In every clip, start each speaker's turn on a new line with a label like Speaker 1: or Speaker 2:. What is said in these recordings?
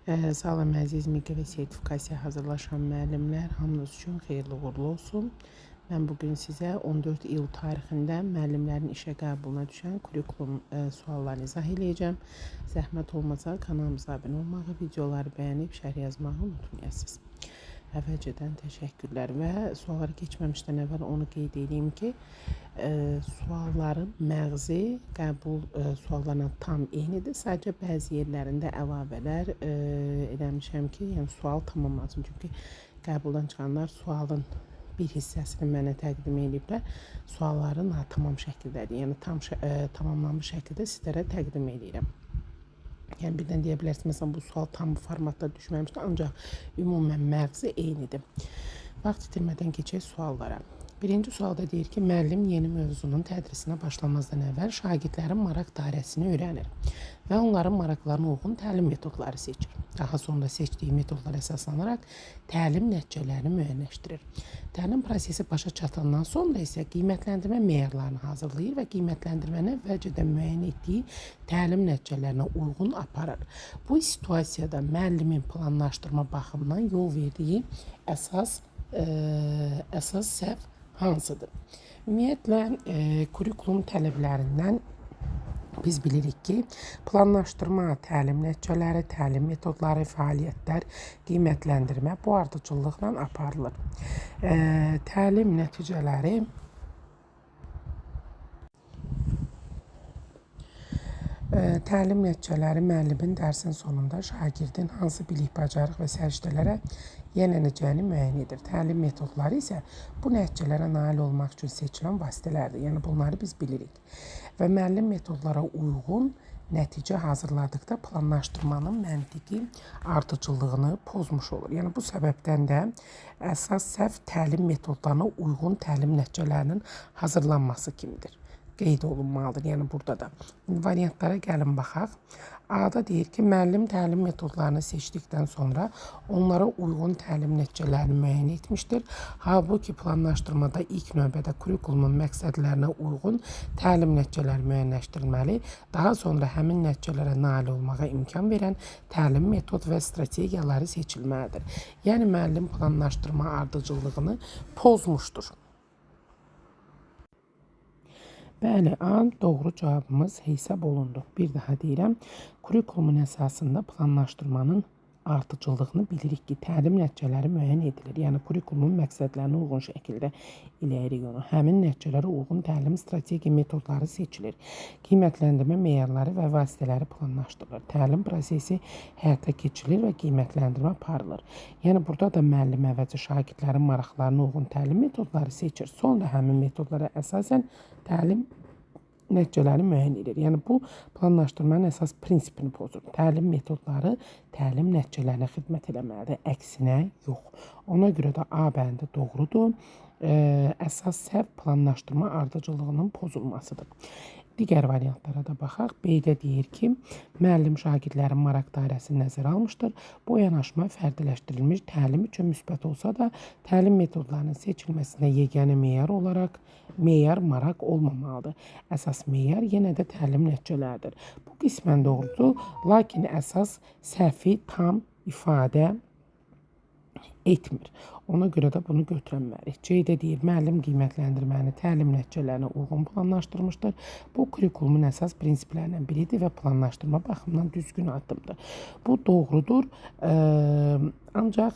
Speaker 1: Salam əziz miqə və sertifikasiya hazırlaşan müəllimlər, hamınız üçün xeyirli uğurlu olsun. Mən bugün sizə 14 iyul tarixində müəllimlərin işə qəbuluna düşən kurikulum suallarını izah edəcəm. Zəhmət olmasa kanalımıza abunə olmağı, videoları bəyənib şərh yazmağı unutmayasınız. Əvvəlcədən təşəkkürlər və suallara keçməmişdən əvvəl onu qeyd edeyim ki, sualların məğzi qəbul suallarına tam eynidir. Sadəcə bəzi yerlərində əlavələr eləmişəm ki, yəni sual tamamlansın. Çünki qəbuldan çıxanlar sualın bir hissəsini mənə təqdim ediblər. Sualları natamam şəkildədir. Yəni tamamlanmış şəkildə sizlərə təqdim edirəm. Yəni birdən deyə bilərsiniz, məsələn bu sual tam bu formatda düşməmişdir, ancaq ümumən məğzi eynidir. Vaxt itirmədən keçək suallara. Birinci sualda deyir ki, müəllim yeni mövzunun tədrisinə başlamazdan əvvəl şagirdlərin maraq dairəsini öyrənir və onların maraqlarına uyğun təlim metodları seçir. Daha sonra seçdiyi metodlara əsaslanaraq təlim nəticələrini müəyyənləşdirir. Təlim prosesi başa çatandan sonra isə qiymətləndirmə meyarlarını hazırlayır və qiymətləndirməni əvvəlcədən müəyyən etdiyi təlim nəticələrinə uyğun aparır. Bu situasiyada müəllimin planlaşdırma baxımından yol verdiyi əsas səhv hansıdır? Ümumiyyətlə, kurikulum tələblərindən biz bilirik ki, planlaşdırma, təlim nəticələri, təlim metodları, fəaliyyətlər, qiymətləndirmə bu ardıcıllıqla aparılır. Təlim nəticələri müəllimin dərsin sonunda şagirdin hansı bilik, bacarıq və səriştələrə yiyələnəcəyini müəyyən edir. Təlim metodları isə bu nəticələrə nail olmaq üçün seçilən vasitələrdir. Yəni bunları biz bilirik. Və müəllim metodlara uyğun nəticə hazırladıqda planlaşdırmanın məntiqi ardıcıllığını pozmuş olur. Yəni bu səbəbdən də əsas səhv təlim metodlarına uyğun təlim nəticələrinin hazırlanması kimidir. Qeyd olunmalıdır. Yəni burada da variantlara gəlin baxaq. A-da deyir ki, müəllim təlim metodlarını seçdikdən sonra onlara uyğun təlim nəticələrini müəyyən etmişdir. Halbuki planlaşdırmada ilk növbədə kurikulumun məqsədlərinə uyğun təlim nəticələri müəyyənləşdirilməli, daha sonra həmin nəticələrə nail olmağa imkan verən təlim metod və strategiyaları seçilməlidir. Yəni müəllim planlaşdırma ardıcıllığını pozmuşdur. Bəli, A doğru cavabımız hesab olundu. Bir daha deyirəm, kurikulumun əsasında planlaşdırmanın ardıcıllığını bilirik ki, təlim nəticələri müəyyən edilir. Yəni kurikulumun məqsədlərinə uyğun şəkildə eləyirik onu. Həmin nəticələrə uyğun təlim strategiya metodları seçilir. Qiymətləndirmə meyarları və vasitələri planlaşdırılır. Təlim prosesi həyata keçirilir və qiymətləndirmə aparılır. Yəni burada da müəllim əvvəlcə şagirdlərin maraqlarına uyğun təlim metodları seçir. Sonra həmin metodlara əsasən təlim nəticələri müəyyən edir. Yəni bu planlaşdırmanın əsas prinsipini pozur. Təlim metodları təlim nəticələrinə xidmət eləməlidir, əksinə yox. Ona görə də A bəndi doğrudur. Əsas səhv planlaşdırma ardıcıllığının pozulmasıdır. Digər variantlara da baxaq. B-də deyir ki, müəllim şagirdlərin maraq dairəsini nəzərə almışdır. Bu yanaşma fərdiləşdirilmiş təlim üçün müsbət olsa da, təlim metodlarının seçilməsində yeganə meyar olaraq meyar maraq olmamalıdır. Əsas meyar yenə də təlim nəticələridir. Bu qismən doğrudur, lakin əsas səhvi tam ifadə etmir. Ona görə də bunu götürənmərik. C-də deyir, müəllim qiymətləndirməni təlim nəticələrinə uyğun planlaşdırmışdır. Bu kurikulumun əsas prinsiplərindən biridir və planlaşdırma baxımından düzgün addımdır. Bu doğrudur, ancaq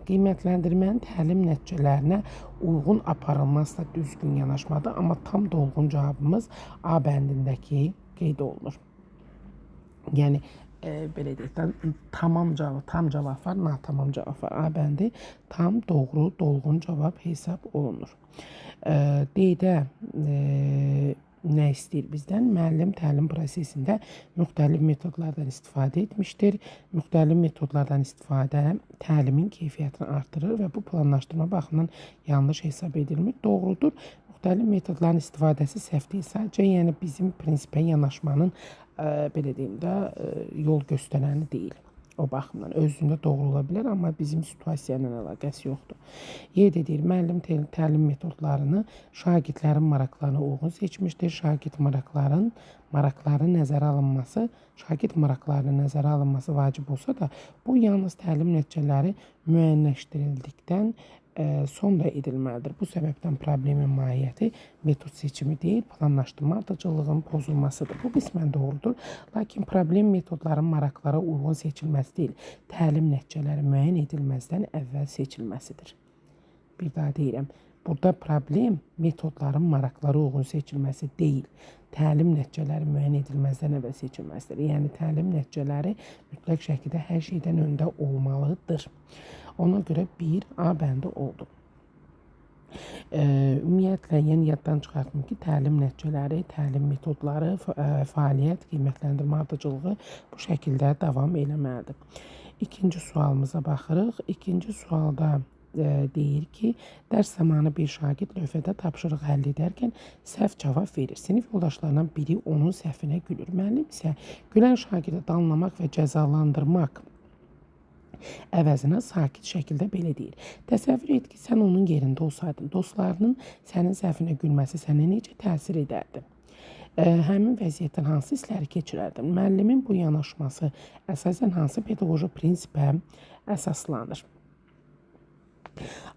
Speaker 1: qiymətləndirmənin təlim nəticələrinə uyğun aparılması da düzgün yanaşmadır. Amma tam dolğun cavabımız A bəndindəki qeyd olunur. Yəni belə deyək, tam cavab var, natamam cavab var. A bəndi tam, doğru, dolğun cavab hesab olunur. D-də nə istəyir bizdən? Müəllim təlim prosesində müxtəlif metodlardan istifadə etmişdir. Müxtəlif metodlardan istifadə təlimin keyfiyyətini artırır və bu planlaşdırma baxımından yanlış hesab edilmir. Doğrudur. Müxtəlif metodların istifadəsi səhv deyil. Sadəcə yəni bizim prinsipə yanaşmanın belə deyim də yol göstərəni deyil. O baxımdan özündə doğru ola bilər, amma bizim situasiya ilə əlaqəsi yoxdur. Qeyd edir, müəllim təlim metodlarını şagirdlərin maraqlarına uyğun seçmişdir. Şagird maraqlarının nəzərə alınması vacib olsa da, bu yalnız təlim nəticələri müəyyənləşdirildikdən sonra edilməlidir. Bu səbəbdən problemin mahiyyəti metod seçimi deyil, planlaşdırma ardıcıllığının pozulmasıdır. Bu qismən doğrudur, lakin problem metodların maraqlara uyğun seçilməsi deyil, təlim nəticələri müəyyən edilməzdən əvvəl seçilməsidir. Bir daha deyirəm, burada problem metodların maraqlara uyğun seçilməsi deyil, təlim nəticələri müəyyən edilməzdən əvvəl seçilməsidir. Yəni, təlim nəticələri mütləq şəkildə hər şeydən öndə olmalıdır. Ona görə 1A bəndi oldu. Ümumiyyətlə, yəni yaddan çıxartmayın ki, təlim nəticələri, təlim metodları, fəaliyyət, qiymətləndirmə ardıcılığı bu şəkildə davam eləməlidir. İkinci sualımıza baxırıq. İkinci sualda deyir ki, dərs zamanı bir şagird lövhədə tapşırıq həll edərkən səhv cavab verir. Sinif yoldaşlarından biri onun səhvinə gülür. Müəllim isə gülən şagirdi danlamaq və cəzalandırmaq əvəzinə sakit şəkildə belə deyir. Təsəvvür et ki, sən onun yerində olsaydın, dostlarının sənin səhvinə gülməsi sənə necə təsir edərdi? Həmin vəziyyətdən hansı hissləri keçirərdin? Müəllimin bu yanaşması əsasən hansı pedaqoji prinsipə əsaslanır?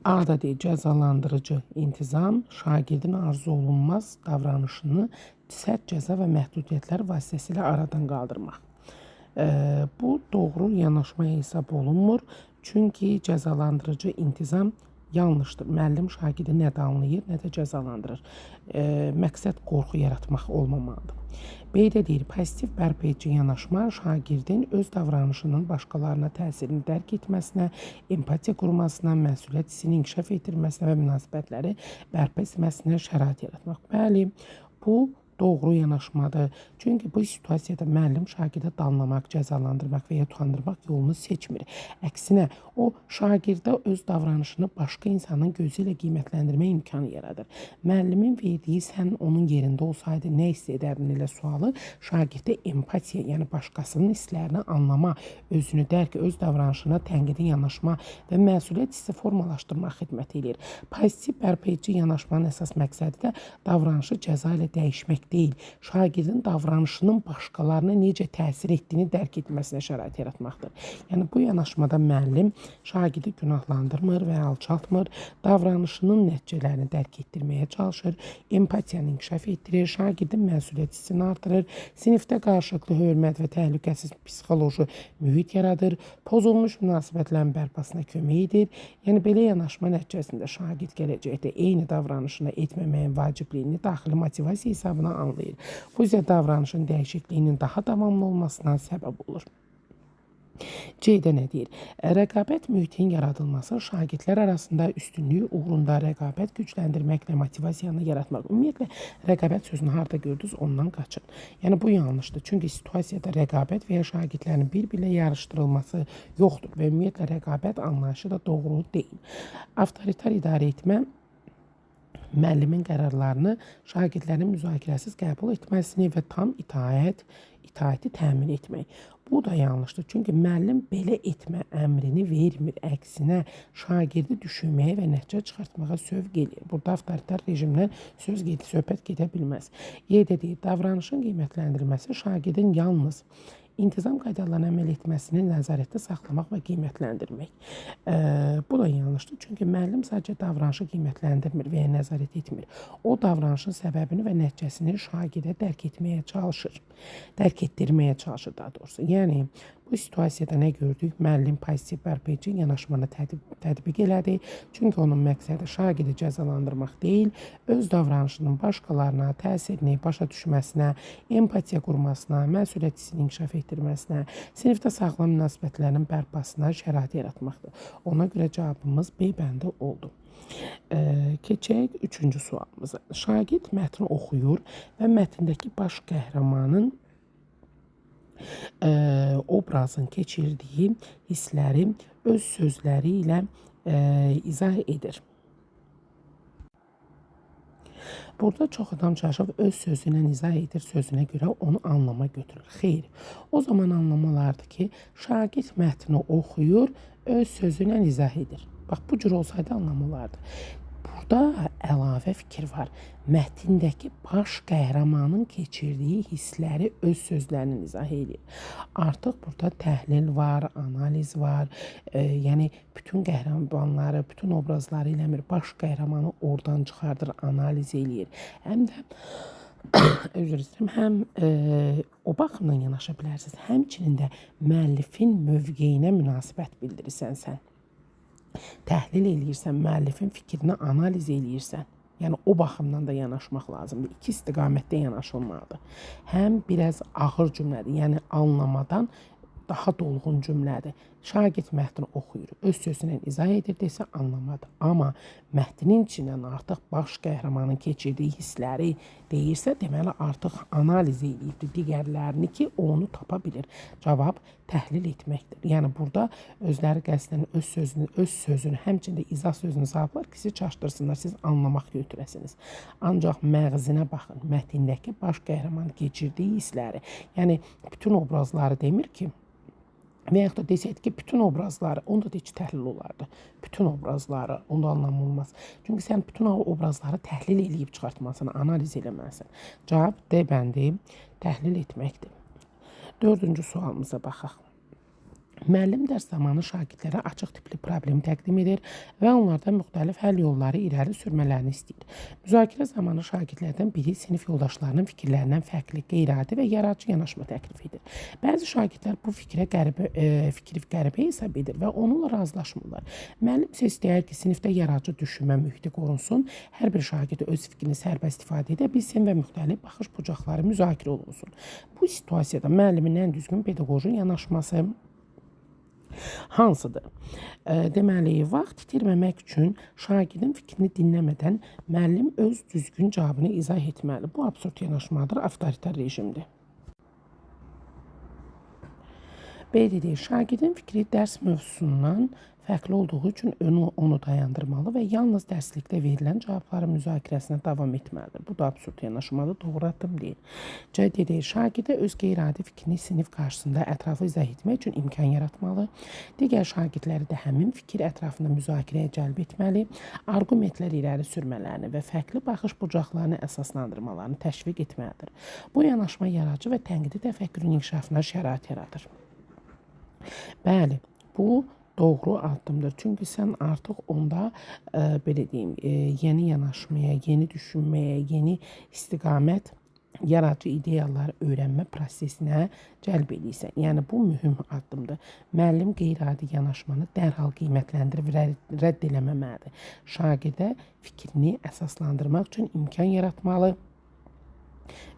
Speaker 1: A-da deyil, cəzalandırıcı intizam, şagirdin arzu olunmaz davranışını sərt cəza və məhdudiyyətlər vasitəsilə aradan qaldırmaq. Bu doğru yanaşma hesab olunmur. Çünki cəzalandırıcı intizam yanlışdır. Müəllim şagirdi nə danlayır, nə də cəzalandırır. Məqsəd qorxu yaratmaq olmamalıdır. B-də deyir, pozitiv bərpa-edici yanaşma şagirdin öz davranışının başqalarına təsirini dərk etməsinə, empatiya qurmasına, məsuliyyət hissini inkişaf etdirməsinə və münasibətləri bərpa etməsinə şərait yaratmaq. Bəli, bu doğru yanaşmadır. Çünki bu situasiyada müəllim şagirdə danlamaq, cəzalandırmaq və ya utandırmaq yolunu seçmir. Əksinə, o şagirdə öz davranışını başqa insanın gözü ilə qiymətləndirmə imkanı yaradır. Müəllimin verdiyi sən onun yerində olsaydı nə hiss edərdin elə sualı şagirdə empatiya, yəni başqasının hisslərini anlama, özünü dərk, öz davranışına tənqidi yanaşma və məsuliyyət hissi formalaşdırmaq xidmət edir. Pozitiv bərpa-edici yanaşmanın əsas məqsədi də davranışı cəza ilə dəyişmək deyil, şagirdin davranışının başqalarına necə təsir etdiyini dərk etməsinə şərait yaratmaqdır. Yəni, bu yanaşmada müəllim şagirdi günahlandırmır və alçaltmır, davranışının nəticələrini dərk etdirməyə çalışır, empatiyanı inkişaf etdirir, şagirdin məsuliyyət hissini artırır, sinifdə qarşılıqlı hörmət və təhlükəsiz psixoloji mühit yaradır, pozulmuş münasibətlərin bərpasına kömək edir. Yəni, belə yanaşma nəticəsində şagird gələcəkdə eyni davranışını etməməyin vacibliyini daxili motivasiya hesabına anlayır. Bu isə davranışın dəyişikliyinin daha davamlı olmasına səbəb olur. C-də nə deyir? Rəqabət mühitinin yaradılması şagirdlər arasında üstünlük uğrunda rəqabət gücləndirməklə motivasiyanı yaratmaq. Ümumiyyətlə, rəqabət sözünü harada gördünüz, ondan qaçın. Yəni, bu yanlışdır. Çünki situasiyada rəqabət və ya şagirdlərin bir-birlə yarışdırılması yoxdur və ümumiyyətlə rəqabət anlayışı da doğru deyil. Avtoritar idarə etmə müəllimin qərarlarını şagirdlərin müzakirəsiz qəbul etməsini və tam itaəti təmin etmək. Bu da yanlışdır. Çünki müəllim belə etmə əmrini vermir. Əksinə, şagirdi düşünməyə və nəticə çıxartmağa sövq edir. Burada avtoritar rejimdən söhbət gedə bilməz. Qeyd edir, davranışın qiymətləndirilməsi şagirdin yalnız intizam qaydalarına əməl etməsini nəzarətdə saxlamaq və qiymətləndirmək. Bu da yanlışdır. Çünki müəllim sadəcə davranışı qiymətləndirmir və ya nəzarət etmir. O, davranışın səbəbini və nəticəsini şagirdə dərk etməyə çalışır. Dərk etdirməyə çalışır daha doğrusu. Yəni, bu situasiyada nə gördük? Müəllim pozitiv bərpa-edici yanaşmanı tətbiq elədi. Çünki onun məqsədi şagirdi cəzalandırmaq deyil, öz davranışının başqalarına təsirini başa düşməsinə, empatiya qurmasına, məsuliyyət hissini inkişaf etdirməsinə, sinifdə sağlam münasibətlərin bərpasına şərait yaratmaqdır. Ona görə cavabımız B bəndi oldu. Keçək üçüncü sualımıza. Şagird mətni oxuyur və mətndəki baş qəhrəmanın obrazın keçirdiyi hissləri öz sözləri ilə izah edir. Burada çox adam çaşıb öz sözünə izah edir, sözünə görə onu anlama götürür. Xeyr, o zaman anlama olardı ki, şagird mətni oxuyur, öz sözünə izah edir. Bax, bu cür olsaydı anlamı olardı. Burada əlavə fikir var. Mətndəki baş qəhrəmanın keçirdiyi hissləri öz sözlərinin izah edir. Artıq burada təhlil var, analiz var. Yəni bütün qəhrəmanları, bütün obrazları eləmir. Baş qəhrəmanı oradan çıxardır, analiz eləyir. Həm də özür istəyirəm, həm o baxımdan yanaşa bilərsiniz. Həmçinin də müəllifin mövqeyinə münasibət bildirirsən sən. Təhlil eləyirsən, müəllifin fikrini analiz eləyirsən. Yəni o baxımdan da yanaşmaq lazımdır. İki istiqamətdə yanaşılmalıdır. Həm biraz ağır cümlədir, yəni anlamadan daha dolğun cümlədir. Şagird mətni oxuyur, öz sözünə izah edir desə anlamadı. Amma mətnin içindən artıq baş qəhrəmanın keçirdiyi hissləri deyirsə, deməli artıq analiz edibdir digərlərini ki, onu tapa bilir. Cavab təhlil etməkdir. Yəni burada özləri qəsdən öz sözünü, həmçində izah sözünü sahiblər ki, sizi çaşdırsınlar, siz anlamaq götürəsiniz. Ancaq məğzinə baxın, mətndəki baş qəhrəman keçirdiyi hissləri, yəni bütün obrazları demir ki, və yaxud da desəydik ki, bütün obrazları, onda da heç təhlil olardı. Bütün obrazları, onda anlamı olmaz. Çünki sən bütün obrazları təhlil eləyib çıxartmalısan, analiz eləməlisən. Cavab D bəndi təhlil etməkdir. 4-cü sualımıza baxaq. Müəllim dərs zamanı şagirdlərə açıq tipli problemi təqdim edir və onlardan müxtəlif həll yolları irəli sürmələrini istəyir. Müzakirə zamanı şagirdlərdən biri sinif yoldaşlarının fikirlərindən fərqli, qeyri-adi və yaradıcı yanaşma təklif edir. Bəzi şagirdlər bu fikri qəribə hesab edir və onunla razılaşmırlar. Müəllim isə istəyir ki, sinifdə yaradıcı düşünmə mühiti qorunsun, hər bir şagird öz fikrini sərbəst ifadə edə bilsin və müxtəlif baxış bucaqları müzakirə olunsun. Bu situasiyada müəllimin ən düzgün pedaqoji yanaşması hansıdır? Deməli, vaxt itirməmək üçün şagirdin fikrini dinləmədən müəllim öz düzgün cavabını izah etməli. Bu absurd yanaşmadır, avtoritar rejimdir. B dedi, şagirdin fikri dərs mövzusundan fərqli olduğu üçün onu dayandırmalı və yalnız dərslikdə verilən cavabların müzakirəsinə davam etməlidir. Bu da absurd yanaşmadır, doğru addım deyil. C dedi, şagirdə öz qeyri-adi fikrini sinif qarşısında ətraflı izah etmək üçün imkan yaratmalı. Digər şagirdləri də həmin fikir ətrafında müzakirəyə cəlb etməli, arqumentlər irəli sürmələrini və fərqli baxış bucaqlarını əsaslandırmalarını təşviq etməlidir. Bu yanaşma yaradıcı və tənqidi təfəkkürün inkişafına şərait yaradır. Bəli, bu doğru addımdır. Çünki sən artıq onda belə deyim, yeni yanaşmaya, yeni düşünməyə, yeni istiqamət, yaradıcı ideyaları öyrənmə prosesinə cəlb edirsən. Yəni bu mühüm addımdır. Müəllim qeyri-adi yanaşmanı dərhal qiymətləndirib rədd eləməməlidir. Şagirdə fikrini əsaslandırmaq üçün imkan yaratmalı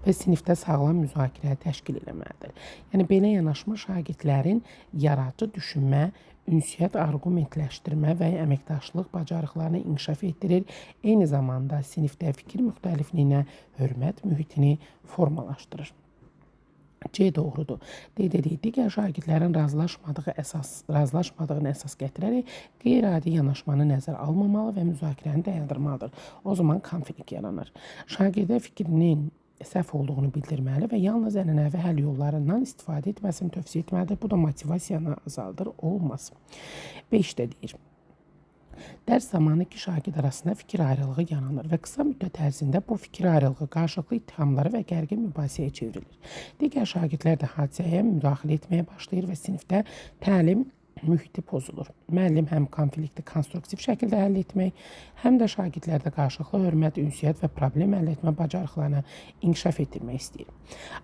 Speaker 1: və sinifdə sağlam müzakirə təşkil eləməlidir. Yəni belə yanaşma şagirdlərin yaradıcı düşünmə, ünsiyyət arqumentləşdirmə və əməkdaşlıq bacarıqlarını inkişaf etdirir. Eyni zamanda sinifdə fikir müxtəlifliyinə hörmət mühitini formalaşdırır. C doğrudur. Digər şagirdlərin razılaşmadığını əsas gətirərək qeyri-adi yanaşmanı nəzərə almamalı və müzakirəni dayandırmalıdır. O zaman konflikt yaranır. Şagirdə fikrinin səhv olduğunu bildirməli və yalnız ənənəvi həll yollarından istifadə etməsini tövsiyə etməlidir. Bu da motivasiyanı azaldır, olmaz. 5-də deyir. Dərs zamanı iki şagird arasında fikir ayrılığı yaranır və qısa müddət ərzində bu fikir ayrılığı qarşılıqlı ittihamları və gərgin mübahisəyə çevrilir. Digər şagirdlər də hadisəyə müdaxilə etməyə başlayır və sinifdə təlim mühiti pozulur. Müəllim həm konflikti konstruktiv şəkildə həll etmək, həm də şagirdlərdə qarşılıqlı hörmət, ünsiyyət və problem həll etmə bacarıqlarını inkişaf etdirmək istəyir.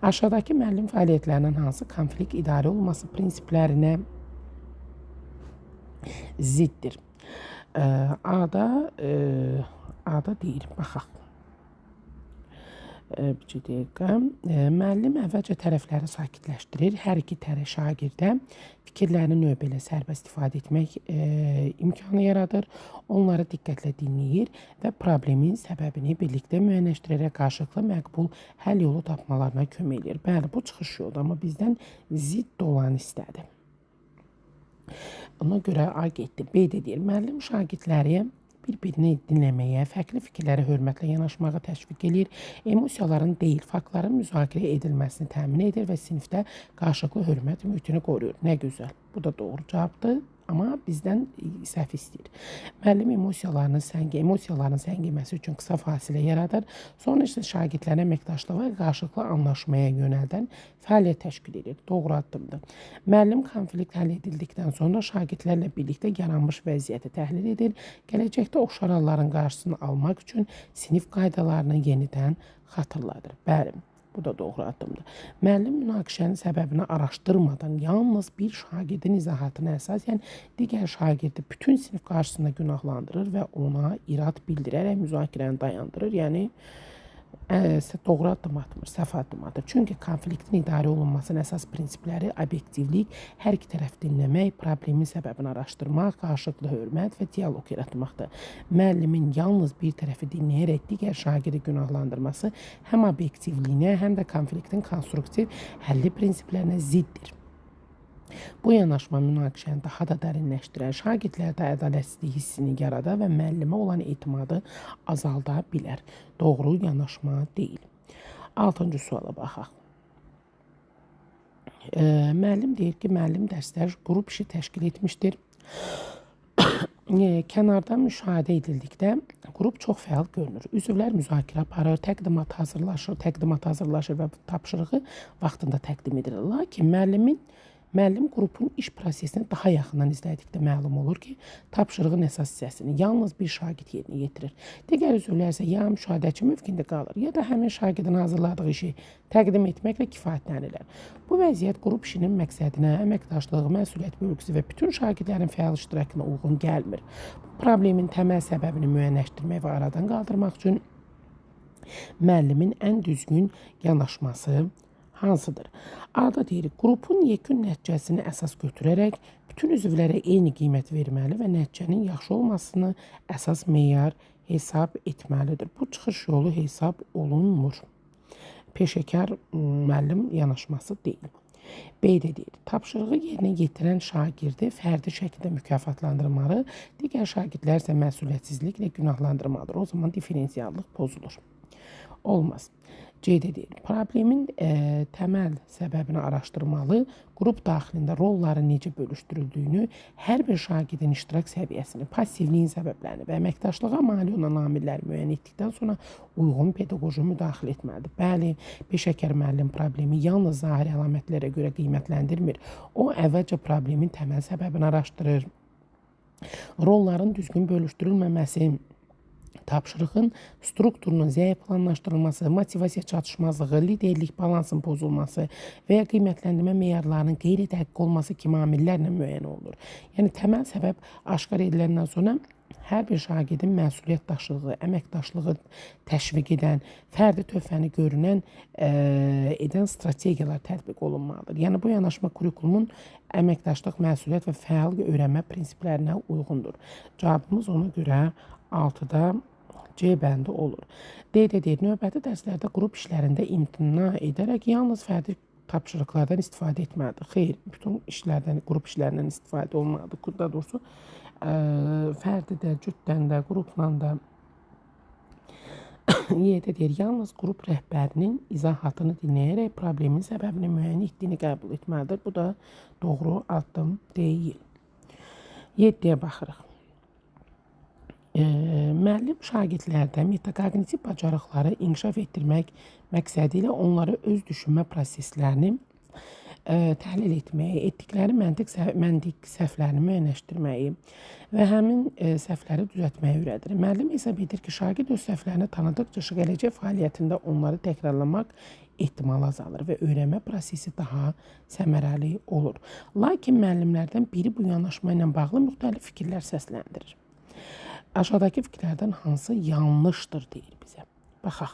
Speaker 1: Aşağıdakı müəllim fəaliyyətlərindən hansı konflikt idarə olunması prinsiplərinə ziddir? A-da deyir, baxaq. Bir dəqiqə. Müəllim əvvəlcə tərəfləri sakitləşdirir. Hər iki tərəf şagirdə fikirlərini növbə ilə sərbəst ifadə etmək imkanı yaradır. Onları diqqətlə dinləyir və problemin səbəbini birlikdə müəyyənləşdirərək qarşılıqlı məqbul həll yolu tapmalarına kömək edir. Bəli, bu çıxış yoludur, amma bizdən zidd olan istədir. Ona görə A getdi. B də deyir, müəllim şagirdləri bir-birini dinləməyə, fərqli fikirlərə hörmətlə yanaşmağı təşviq eləyir, emosiyaların deyil, faktların müzakirə edilməsini təmin edir və sinifdə qarşılıqlı hörmət mühitini qoruyur. Nə gözəl. Bu da doğru cavabdır. Amma bizdən səhv istəyir. Müəllim emosiyaların səngiməsi üçün qısa fasilə yaradır. Sonra isə şagirdlərin əməkdaşlığı və qarşılıqlı anlaşmaya yönəldən fəaliyyət təşkil edir. Doğru addımdır. Müəllim konflikt həll edildikdən sonra şagirdlərlə birlikdə yaranmış vəziyyəti təhlil edir. Gələcəkdə oxşar halların qarşısını almaq üçün sinif qaydalarını yenidən xatırladır. Bəli. Bu da doğru addımdır. Müəllim münaqişənin səbəbini araşdırmadan yalnız bir şagirdin izahatına əsasən digər şagirdi bütün sinif qarşısında günahlandırır və ona irad bildirərək müzakirəni dayandırır. Yəni doğru addım atmır, səhv addım atır. Çünki konfliktin idarə olunmasının əsas prinsipləri obyektivlik, hər iki tərəf dinləmək, problemin səbəbini araşdırmaq, qarşılıqlı hörmət və dialoq yaratmaqdır. Müəllimin yalnız bir tərəfi dinləyərək digər şagirdi günahlandırması həm obyektivliyinə, həm də konfliktin konstruktiv həlli prinsiplərinə ziddir. Bu yanaşma münaqişəni daha da dərinləşdirər, şagirdlərdə ədalətsizlik hissini yaradar və müəllimə olan etimadı azalda bilər. Doğru yanaşma deyil. 6-cı suala baxaq. Müəllim deyir ki, müəllim dərslər qrup işi təşkil etmişdir. Kənardan müşahidə edildikdə qrup çox fəal görünür. Üzvlər müzakirə aparır, təqdimat hazırlaşır və tapşırığı vaxtında təqdim edir. Lakin müəllim qrupun iş prosesini daha yaxından izlədikdə məlum olur ki, tapşırığın əsas hissəsini yalnız bir şagird yerinə yetirir. Digər üzvlər isə ya müşahidəçi mövqeyində qalır, ya da həmin şagirdin hazırladığı işi təqdim etməklə kifayətlənirlər. Bu vəziyyət qrup işinin məqsədinə, əməkdaşlığı, məsuliyyət bölgüsü və bütün şagirdlərin fəal iştirakına uyğun gəlmir. Bu problemin təməl səbəbini müəyyənləşdirmək və aradan qaldırmaq üçün müəllimin ən düzgün yanaşması hansıdır? Arda deyirik, qrupun yekun nəticəsini əsas götürərək bütün üzvlərə eyni qiymət verməli və nəticənin yaxşı olmasını əsas meyar hesab etməlidir. Bu çıxış yolu hesab olunmur. Peşəkar müəllim yanaşması deyil. B-də deyir, tapşırığı yerinə yetirən şagirdi fərdi şəkildə mükafatlandırmalı, digər şagirdlər isə məsuliyyətsizliklə günahlandırmalıdır. O zaman diferensiallıq pozulur. Olmaz. C-də deyir, problemin təməl səbəbini araşdırmalı, qrup daxilində rolların necə bölüşdürüldüyünü, hər bir şagirdin iştirak səviyyəsini, passivliyin səbəblərini və əməkdaşlığa mane olan amilləri müəyyən etdikdən sonra uyğun pedaqoji müdaxilə etməlidir. Bəli, peşəkar müəllim problemi yalnız zahiri əlamətlərə görə qiymətləndirmir. O, əvvəlcə problemin təməl səbəbini araşdırır. Rolların düzgün bölüşdürülməməsi, tapşırığın strukturunun zəif planlaşdırılması, motivasiya çatışmazlığı, liderlik balansının pozulması və ya qiymətləndirmə meyarlarının qeyri-dəqiq olması kimi amillərlə müəyyən olunur. Yəni, təməl səbəb aşkar ediləndən sonra hər bir şagirdin məsuliyyət daşıdığı, əməkdaşlığı təşviq edən, fərdi töhfəni görünən edən strategiyalar tətbiq olunmalıdır. Yəni, bu yanaşma kurikulumun əməkdaşlıq, məsuliyyət və fəal öyrənmə prinsiplərinə uyğundur. Cavabımız ona görə 6-da C bəndi olur. D-də deyir, növbəti dərslərdə qrup işlərində imtina edərək yalnız fərdi tapşırıqlardan istifadə etməlidir. Xeyr, bütün qrup işlərindən istifadə olmalıdır. Daha doğrusu, fərdi də, cütdən də, qrupla da. Y-də deyir, yalnız qrup rəhbərinin izahatını dinləyərək problemin səbəbini müəyyən etdiyini qəbul etməlidir. Bu da doğru addım deyil. 7-yə baxırıq. Müəllim şagirdlərdə metaqognitiv bacarıqları inkişaf etdirmək məqsədi ilə onları öz düşünmə proseslərini təhlil etməyi, etdikləri məntiq səhvlərini müəyyənləşdirməyi və həmin səhvləri düzəltməyi öyrədir. Müəllim hesab edir ki, şagird öz səhvlərini tanıdıqca gələcək fəaliyyətində onları təkrarlamaq ehtimalı azalır və öyrənmə prosesi daha səmərəli olur. Lakin müəllimlərdən biri bu yanaşma ilə bağlı müxtəlif fikirlər səsləndirir. Aşağıdakı fikirlərdən hansı yanlışdır deyir bizə. Baxaq.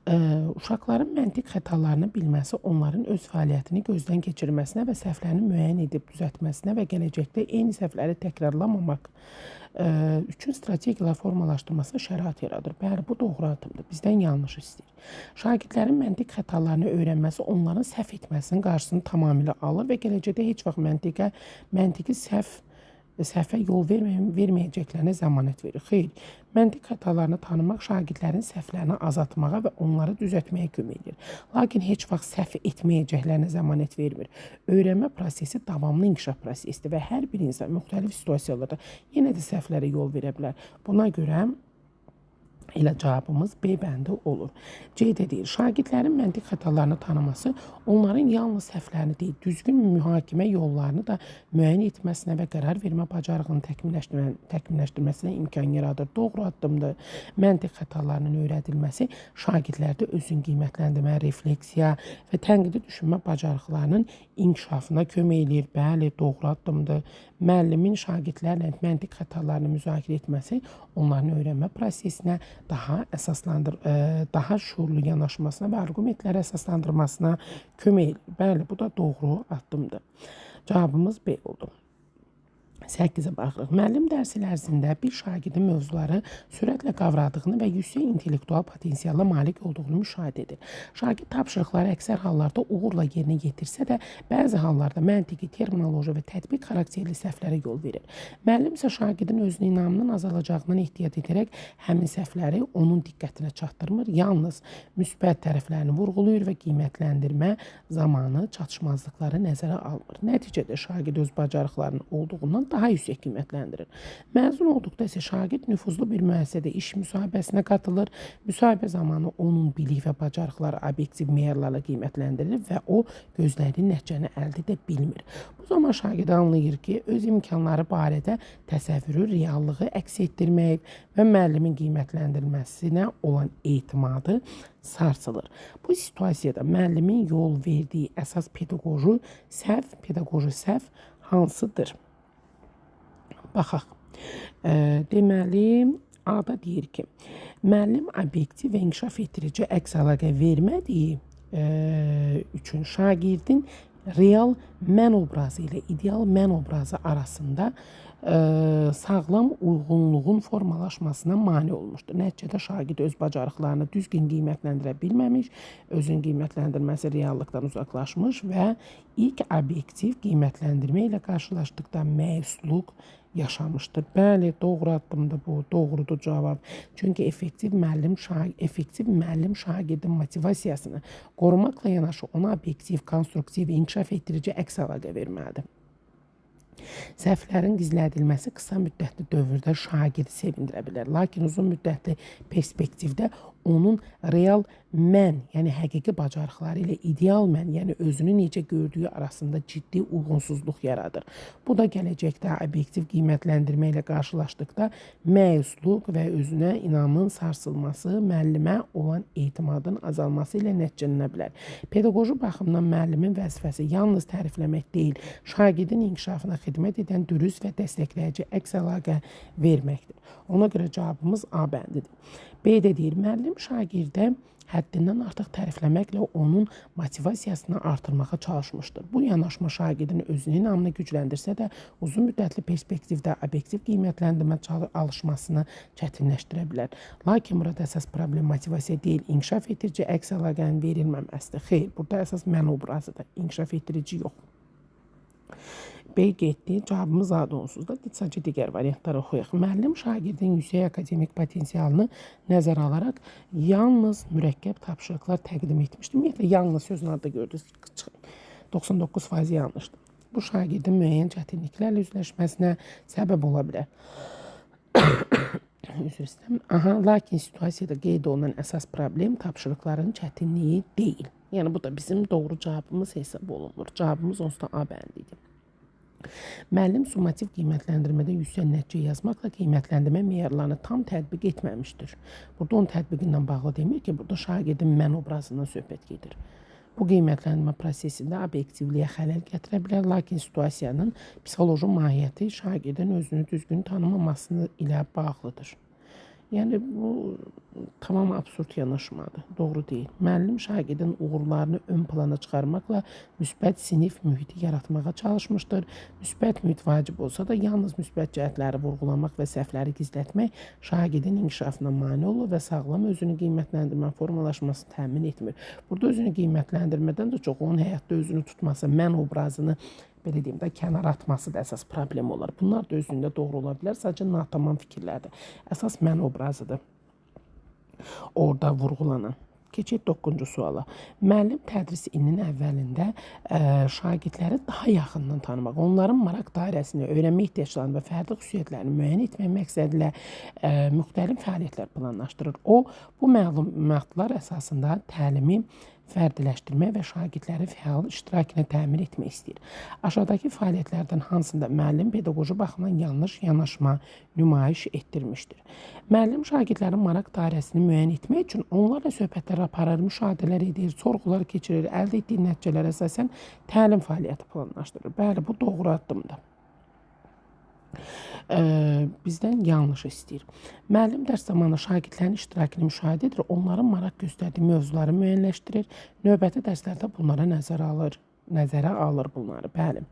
Speaker 1: Uşaqların məntiq xətalarını bilməsi onların öz fəaliyyətini gözdən keçirməsinə və səhvlərini müəyyən edib düzəltməsinə və gələcəkdə eyni səhvləri təkrarlamamaq üçün strategiyalar formalaşdırmasına şərait yaradır. Bəli, bu doğru addımdır. Bizdən yanlış istəyir. Şagirdlərin məntiq xətalarını öyrənməsi onların səhv etməsinin qarşısını tamamilə alır və gələcəkdə heç vaxt məntiqi səhv səhvə yol verməyəcəklərinə zəmanət verir. Xeyr, məntiq xətalarını tanımaq şagirdlərin səhvlərini azaltmağa və onları düzəltməyə kömək edir. Lakin heç vaxt səhv etməyəcəklərinə zəmanət vermir. Öyrənmə prosesi davamlı inkişaf prosesidir və hər bir insan müxtəlif situasiyalarda yenə də səhvlərə yol verə bilər. Buna görə elə cavabımız B bəndi olur. C-də deyir, şagirdlərin məntiq xətalarını tanıması onların yalnız səhvlərini deyil, düzgün mühakimə yollarını da müəyyən etməsinə və qərar vermə bacarığını təkmilləşdirməsinə imkan yaradır. Doğru addımdır. Məntiq xətalarının öyrədilməsi şagirdlərdə özün qiymətləndirmə, refleksiya və tənqidi düşünmə bacarıqlarının inkişafına kömək edir. Bəli, doğru addımdır. Müəllimin şagirdlərlə məntiq xətalarını müzakirə etməsi onların öyrənmə prosesinə daha şuurlu yanaşmasına və arqumentləri əsaslandırmasına kömək edir. Bəli, bu da doğru addımdır. Cavabımız B oldu. 8-ə baxırıq. Müəllim dərs il ərzində bir şagirdin mövzuları sürətlə qavradığını və yüksək intellektual potensiala malik olduğunu müşahidə edir. Şagird tapşırıqları əksər hallarda uğurla yerinə yetirsə də, bəzi hallarda məntiqi, terminoloji və tətbiq xarakterli səhvlərə yol verir. Müəllim isə şagirdin özünə inamının azalacağından ehtiyat edərək həmin səhvləri onun diqqətinə çatdırmır, yalnız müsbət tərəflərini vurğulayır və qiymətləndirmə zamanı çatışmazlıqları nəzərə almır. Nəticədə şagird öz bacarıqlarının olduğundan daha yüksək qiymətləndirir. Məzun olduqda isə şagird nüfuzlu bir müəssisədə iş müsahibəsinə qatılır. Müsahibə zamanı onun bilik və bacarıqları obyektiv meyarlarla qiymətləndirilir və o gözlədiyi nəticəni əldə edə bilmir. Bu zaman şagird anlayır ki, öz imkanları barədə təsəvvürü, reallığı əks etdirmək və müəllimin qiymətləndirilməsinə olan etimadı sarsılır. Bu situasiyada müəllimin yol verdiyi əsas pedaqoji səhv hansıdır? Baxaq. Deməli, A-da deyir ki, müəllim obyektiv və inkişaf etdirici əks əlaqə vermədiyi üçün şagirdin real mən obrazı ilə ideal mən obrazı arasında sağlam uyğunluğun formalaşmasına mane olmuşdur. Nəticədə şagird öz bacarıqlarını düzgün qiymətləndirə bilməmiş, özün qiymətləndirməsi reallıqdan uzaqlaşmış və ilk obyektiv qiymətləndirmə ilə qarşılaşdıqda məyusluq yaşamışdır. Bəli, doğru addımdır bu, doğrudur cavab. Çünki effektiv müəllim şagirdin motivasiyasını qorumaqla yanaşı ona obyektiv, konstruktiv, inkişaf etdirici əks əlaqə verməlidir. Səhvlərin gizlədilməsi qısa müddətli dövrdə şagirdi sevindirə bilər. Lakin uzun müddətli perspektivdə onun real mən, yəni həqiqi bacarıqları ilə ideal mən, yəni özünü necə gördüyü arasında ciddi uyğunsuzluq yaradır. Bu da gələcəkdə obyektiv qiymətləndirmə ilə qarşılaşdıqda məyusluq və özünə inamın sarsılması, müəllimə olan etimadın azalması ilə nəticələnə bilər. Pedaqoji baxımdan müəllimin vəzifəsi yalnız tərifləmək deyil, şagirdin inkişafına xidmət edən dürüst və dəstəkləyici əks əlaqə verməkdir. Ona görə cavabımız A bəndidir. B-də deyir, müəllim şagirdə həddindən artıq tərifləməklə onun motivasiyasını artırmağa çalışmışdır. Bu yanaşma şagirdin özünün inamını gücləndirsə də, uzun müddətli perspektivdə obyektiv qiymətləndirmə alışmasını çətinləşdirə bilər. Lakin burada əsas problem motivasiya deyil, inkişaf etdirici əks əlaqənin verilməməsidir. Xeyr, burada əsas mən obrazıdır, inkişaf etdirici yox. B getdi, cavabımız A-da onsuz da. Sadəcə digər variantları oxuyaq. Müəllim şagirdin yüksək akademik potensialını nəzərə alaraq yalnız mürəkkəb tapşırıqlar təqdim etmişdir. Ümumiyyətlə, yalnız sözün adı gördünüz, 99% yanlışdır. Bu şagirdin müəyyən çətinliklərlə üzləşməsinə səbəb ola bilər. Üzr istəyirəm. Lakin situasiyada qeyd olunan əsas problem tapşırıqların çətinliyi deyil. Yəni, bu da bizim doğru cavabımız hesab olunur. Cavabımız onsuz da A bəndi idi. Müəllim summativ qiymətləndirmədə yüksək nəticə yazmaqla qiymətləndirmə meyarlarını tam tətbiq etməmişdir. Burada onun tətbiqindən bağlı demir ki, burada şagirdin mən obrazından söhbət gedir. Bu qiymətləndirmə prosesində obyektivliyə xələl gətirə bilər, lakin situasiyanın psixoloji mahiyyəti şagirdin özünü düzgün tanımaması ilə bağlıdır. Yəni, bu tamam absurd yanaşmadır, doğru deyil. Müəllim şagirdin uğurlarını ön plana çıxarmaqla müsbət sinif mühiti yaratmağa çalışmışdır. Müsbət mühit vacib olsa da, yalnız müsbət cəhətləri vurğulamaq və səhvləri gizlətmək şagirdin inkişafına mane olur və sağlam özünü qiymətləndirmə formalaşmasını təmin etmir. Burada özünü qiymətləndirmədən də çox onun həyatda özünü tutması, mən obrazını belə deyim də, kənar atması da əsas problem olar. Bunlar da özündə doğru ola bilər. Sadəcə natamam fikirlərdir. Əsas mən obrazıdır orada vurğulanan. Keçək 9-cu suala. Müəllim tədris ilinin əvvəlində şagirdləri daha yaxından tanımaq, onların maraq dairəsini, öyrənmə ehtiyaclarını və fərdi xüsusiyyətlərini müəyyən etmək məqsədilə müxtəlif fəaliyyətlər planlaşdırır. O, bu məlumatlar əsasında təlimi fərdiləşdirmək və şagirdlərin fəal iştirakını təmin etmək istəyir. Aşağıdakı fəaliyyətlərdən hansında müəllim pedaqoji baxımdan yanlış yanaşma nümayiş etdirmişdir? Müəllim şagirdlərin maraq dairəsini müəyyən etmək üçün onlarla söhbətlər aparır, müşahidələr edir, sorğular keçirir, əldə etdiyi nəticələrə əsasən təlim fəaliyyəti planlaşdırır. Bəli, bu doğru addımdır. Bizdən yanlış istəyir. Müəllim dərs zamanı şagirdlərin iştirakını müşahidə edir, onların maraq göstərdiyi mövzuları müəyyənləşdirir, növbəti dərslərdə bunlara nəzərə alır bunları. Bəli.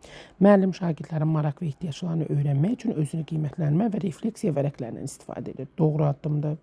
Speaker 1: Müəllim şagirdlərin maraq və ehtiyaclarını öyrənmək üçün özünü qiymətləndirmə və refleksiya vərəqlərindən istifadə edir. Doğru addımdır.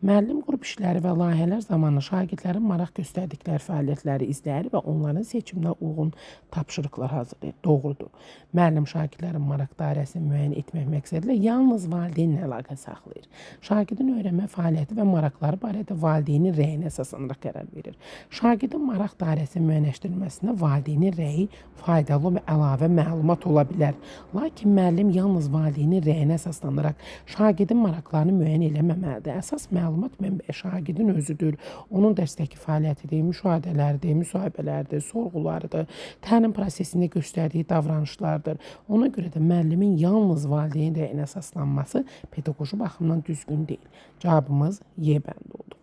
Speaker 1: Müəllim qrup işləri və layihələr zamanı şagirdlərin maraq göstərdikləri fəaliyyətləri izləyir və onların seçiminə uyğun tapşırıqlar hazırlayır. Doğrudur. Müəllim şagirdlərin maraq dairəsini müəyyən etmək məqsədilə yalnız valideynlə əlaqə saxlayır. Şagirdin öyrənmə fəaliyyəti və maraqları barədə valideynin rəyinə əsaslanaraq qərar verir. Şagirdin maraq dairəsinin müəyyənləşdirilməsində valideynin rəyi faydalı və əlavə məlumat ola bilər. Lakin müəllim yalnız valideynin rəyinə əsaslanaraq şagirdin maraqlarını müəyyən eləməməlidir. Əsas məlumat mənbəyi şagirdin özüdür. Onun dərsdəki fəaliyyətidir, müşahidələridir, müsahibələrdir, sorğularıdır, təlim prosesində göstərdiyi davranışlardır. Ona görə də müəllimin yalnız valideyn rəyinə əsaslanması pedaqoji baxımdan düzgün deyil. Cavabımız Y bəndi oldu.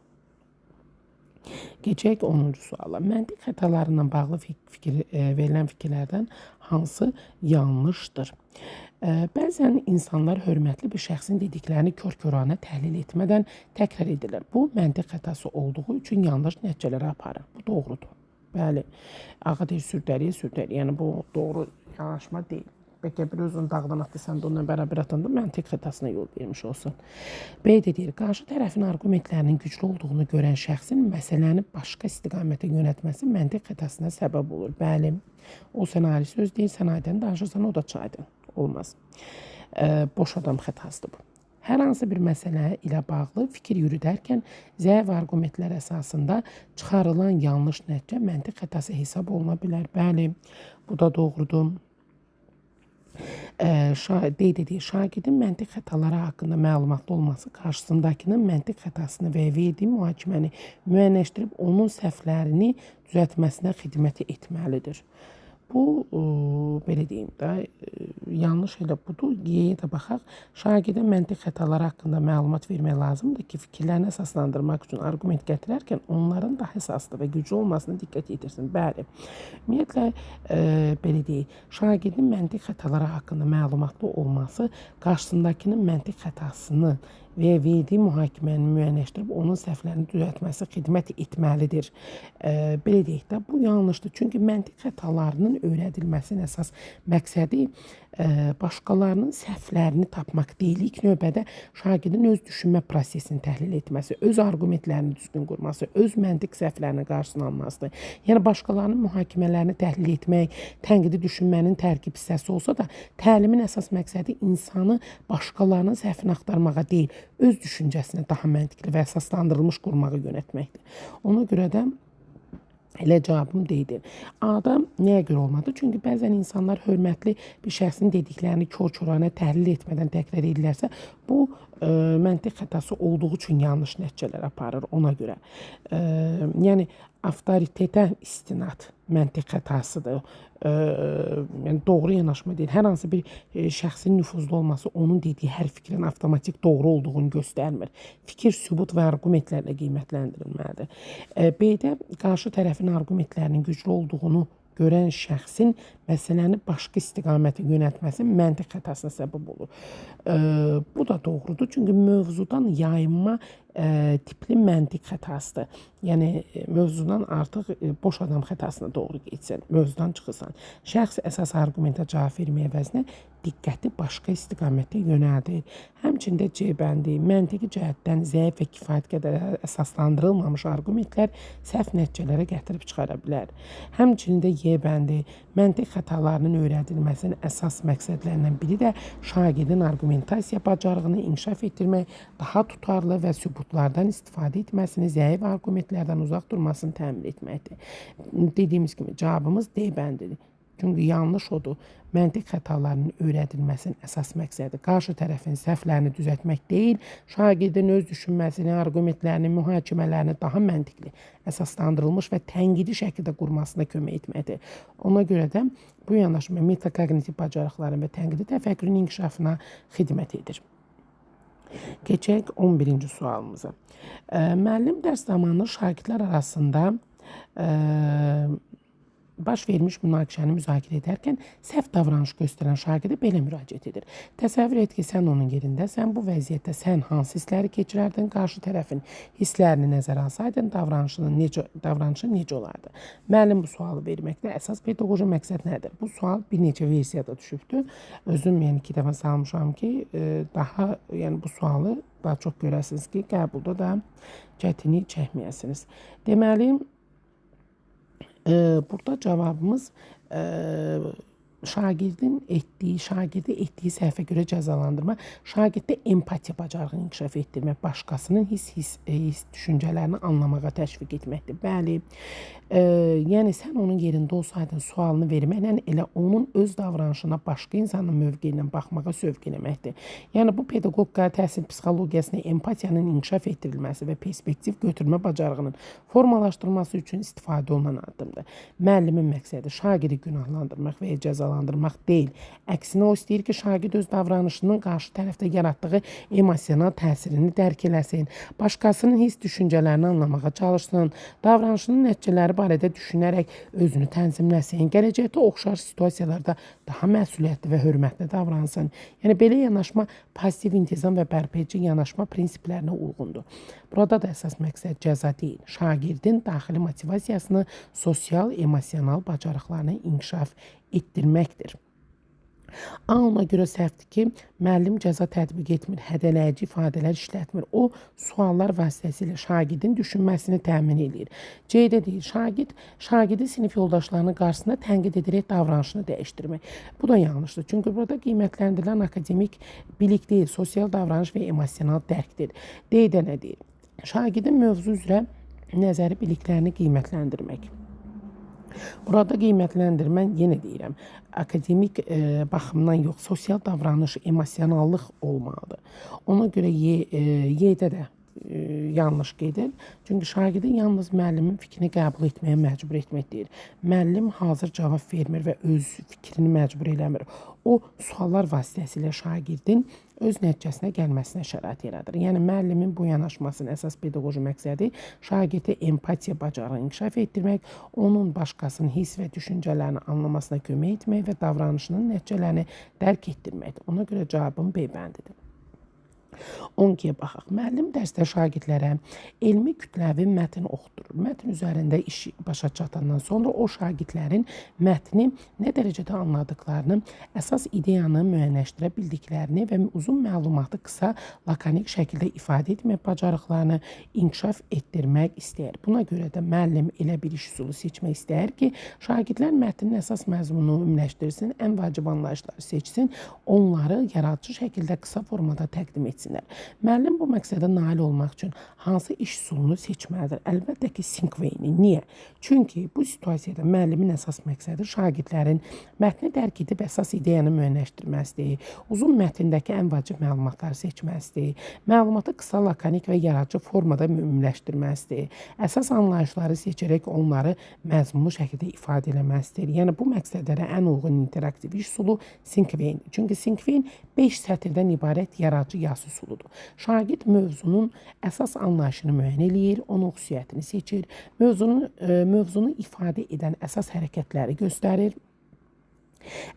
Speaker 1: Keçək 10-cu suala. Məntiq xətalarına bağlı verilən fikirlərdən hansı yanlışdır? Bəzən insanlar hörmətli bir şəxsin dediklərini kör-körənə təhlil etmədən təkrar edirlər. Bu, məntiq xətası olduğu üçün yanlış nəticələrə aparır. Bu doğrudur. Bəli, ağa deyir, sürdəriyə, sürdəriyə. Yəni, bu doğru yanaşma deyil. Bəlkə bir özünü dağdan atdı, sən də onunla bərabər atanda məntiq xətasına yol vermiş olsun. B də deyir, qarşı tərəfin argumentlərinin güclü olduğunu görən şəxsin məsələni başqa istiqamətə yönətməsi məntiq xətasına səbəb olur. Bəli, o sən ayrı söz deyir, sən aydan danışırsan, o da çaydan. Olmaz. Boş adam xətasıdır bu. Hər hansı bir məsələ ilə bağlı fikir yürüdərkən zəif argumentlər əsasında çıxarılan yanlış nəticə məntiq xətası hesab oluna bilər. Bəli, bu da doğrudur. Deyir, şagirdin məntiq xətaları haqqında məlumatlı olması qarşısındakının məntiq xətasını və verdiyi mühakiməni müəyyənləşdirib onun səhvlərini düzəltməsinə xidmət etməlidir. Bu, belə deyim də, yanlış elə budur. Y-yə də baxaq. Şagirdə məntiq xətaları haqqında məlumat vermək lazımdır ki, fikirlərini əsaslandırmaq üçün argument gətirərkən onların daha əsaslı və güclü olmasına diqqət yetirsin. Bəli, ümumiyyətlə, belə deyək, şagirdin məntiq xətaları haqqında məlumatlı olması qarşısındakının məntiq xətasını və verdiyi mühakiməni müəyyənləşdirib onun səhvlərini düzəltməsi xidmət etməlidir. Belə deyək də, bu yanlışdır. Çünki məntiq xətalarının öyrədilməsinin əsas məqsədi başqalarının səhvlərini tapmaq deyil. İlk növbədə şagirdin öz düşünmə prosesini təhlil etməsi, öz argumentlərini düzgün qurması, öz məntiq səhvlərinin qarşısını almasıdır. Yəni, başqalarının mühakimələrini təhlil etmək, tənqidi düşünmənin tərkib hissəsi olsa da, təlimin əsas məqsədi insanı başqalarının səhvini axtarmağa deyil, öz düşüncəsini daha məntiqli və əsaslandırılmış qurmağa yönətməkdir. Ona görə də elə cavabım deyildir. A-da nəyə görə olmadı? Çünki bəzən insanlar hörmətli bir şəxsin dediklərini kör-körənə təhlil etmədən təkrar edirlərsə, bu məntiq xətası olduğu üçün yanlış nəticələr aparır ona görə. Yəni, avtoritetə istinad məntiq xətasıdır. Yəni, doğru yanaşma deyil. Hər hansı bir şəxsin nüfuzlu olması onun dediyi hər fikrin avtomatik doğru olduğunu göstərmir. Fikir, sübut və argumentlərlə qiymətləndirilməlidir. B-də qarşı tərəfin argumentlərinin güclü olduğunu görən şəxsin məsələni başqa istiqamətə yönəltməsi məntiq xətasına səbəb olur. Bu da doğrudur. Çünki mövzudan yayınma tipli məntiq xətasıdır. Yəni mövzudan artıq boş adam xətasına doğru getsən, mövzudan çıxırsan. Şəxs əsas arqumentə cavab vermək əvəzinə diqqəti başqa istiqamətə yönəldir. Həmçində C bəndi məntiqi cəhətdən zəif və kifayət qədər əsaslandırılmamış arqumentlər səhv nəticələrə gətirib çıxara bilər. Həmçində Y bəndi məntiq xətalarının öyrədilməsinin əsas məqsədlərindən biri də şagirdin arqumentasiya bacarığını inkişaf etdirmək, daha tutarlı və sübutlardan istifadə etməsini, zəif arqumentlərdən uzaq durmasını təmin etməkdir. Dediyimiz kimi cavabımız D bəndidir. Çünki yanlış odur. Məntiq xətalarının öyrədilməsinin əsas məqsədi qarşı tərəfin səhvlərini düzəltmək deyil, şagirdin öz düşünməsini, arqumentlərini, mühakimələrini daha məntiqli, əsaslandırılmış və tənqidi şəkildə qurmasına kömək etməkdir. Ona görə də bu yanaşma metakognitiv bacarıqların və tənqidi təfəkkürün inkişafına xidmət edir. Keçək 11-ci sualımıza. Müəllim dərs zamanı şagirdlər arasında baş vermiş münaqişəni müzakirə edərkən səhv davranış göstərən şagirdə belə müraciət edir. Təsəvvür et ki, sən onun yerindəsən, bu vəziyyətdə sən hansı hissləri keçirərdin, qarşı tərəfin hisslərini nəzərə alsaydın, davranışın necə olardı? Müəllim bu sualı verməkdə əsas pedaqoji məqsəd nədir? Bu sual bir neçə versiyada düşübdür. Özüm 2 dəfə salmışam ki, bu sualı daha çox görəsiniz ki, qəbulda da çətinlik çəkməyəsiniz. Deməli, burada cavabımız şagirdi etdiyi səhvə görə cəzalandırma, şagirddə empatiya bacarığını inkişaf etdirmək, başqasının hiss düşüncələrini anlamağa təşviq etməkdir. Bəli, yəni sən onun yerində olsaydın sualını verməklə elə onun öz davranışına başqa insanın mövqeyindən baxmağa sövq eləməkdir. Yəni bu pedaqoqa təhsil psixologiyasına empatiyanın inkişaf etdirilməsi və perspektiv götürmə bacarığının formalaşdırılması üçün istifadə olunan addımdır. Müəllimin məqsədi şagirdi günahlandırmaq və ya cəzalandırmaq deyil. Əksinə o istəyir ki, şagird öz davranışının qarşı tərəfdə yaratdığı emosional təsirini dərk eləsin, başqasının hiss düşüncələrini anlamağa çalışsın, davranışının nəticələri barədə düşünərək özünü tənzimləsin, gələcəkdə oxşar situasiyalarda daha məsuliyyətli və hörmətli davransın. Yəni belə yanaşma pasiv intizam və bərpedici yanaşma prinsiplərinə uyğundur. Burada da əsas məqsəd cəza deyil, şagirdin daxili motivasiyasını, sosial, emosional bacarıqlarını inkişaf etdirməkdir. Ona görə səhvdir ki, müəllim cəza tətbiq etmir, hədələyici ifadələr işlətmir. O, suallar vasitəsilə şagirdin düşünməsini təmin edir. C-də deyil, şagirdi sinif yoldaşlarının qarşısında tənqid edərək davranışını dəyişdirmək. Bu da yanlışdır. Çünki burada qiymətləndirilən akademik bilik deyil, sosial davranış və emosional dərkdir. D-də nə deyil? Şagirdin mövzu üzrə nəzəri biliklərini qiymətləndirmək. Burada qiymətləndirmə, yenə deyirəm, akademik baxımdan yox, sosial davranış, emosionallıq olmalıdır. Ona görə Y-də də yanlış gedir. Çünki şagirdin yalnız müəllimin fikrini qəbul etməyə məcbur etmək deyil. Müəllim hazır cavab vermir və öz fikrini məcbur eləmir. O, suallar vasitəsilə şagirdin öz nəticəsinə gəlməsinə şərait yaradır. Yəni müəllimin bu yanaşmasının əsas pedaqoji məqsədi şagirdə empatiya bacarığını inkişaf etdirmək, onun başqasının hiss və düşüncələrini anlamasına kömək etmək və davranışının nəticələrini dərk etdirməkdir. Ona görə cavabım B bəndidir. 12-yə baxaq. Müəllim dərsdə şagirdlərə elmi kütləvi mətn oxudur. Mətn üzərində iş başa çatandan sonra o şagirdlərin mətni nə dərəcədə anladıqlarını, əsas ideyanı müəyyənləşdirə bildiklərini və uzun məlumatı qısa, lakanik şəkildə ifadə etmək bacarıqlarını inkişaf etdirmək istəyir. Buna görə də müəllim elə bir iş üsulu seçmək istəyir ki, şagirdlər mətnin əsas məzmununu ümumiləşdirsin, ən vacib anlayışları seçsin, onları yaradıcı şəkildə qısa formada təqdim etsin. Müəllim bu məqsədə nail olmaq üçün hansı iş üsulunu seçməlidir? Əlbəttə ki, Sinkveyni. Niyə? Çünki bu situasiyada müəllimin əsas məqsədi şagirdlərin mətni dərk edib əsas ideyanı müəyyənləşdirməsidir. Uzun mətndəki ən vacib məlumatları seçməsidir. Məlumatı qısa, lakanik və yaradıcı formada ümumiləşdirməsidir. Əsas anlayışları seçərək onları məzmunlu şəkildə ifadə eləməsidir. Yəni bu məqsədlərə ən uyğun interaktiv iş üsulu Sinkveyni. Çünki Sinkveyn 5 sətirdən ibarət yaradıcı yazı üsuludur. Şagird mövzunun əsas anlayışını müəyyən eləyir, onun xüsusiyyətini seçir, mövzunu ifadə edən əsas hərəkətləri göstərir,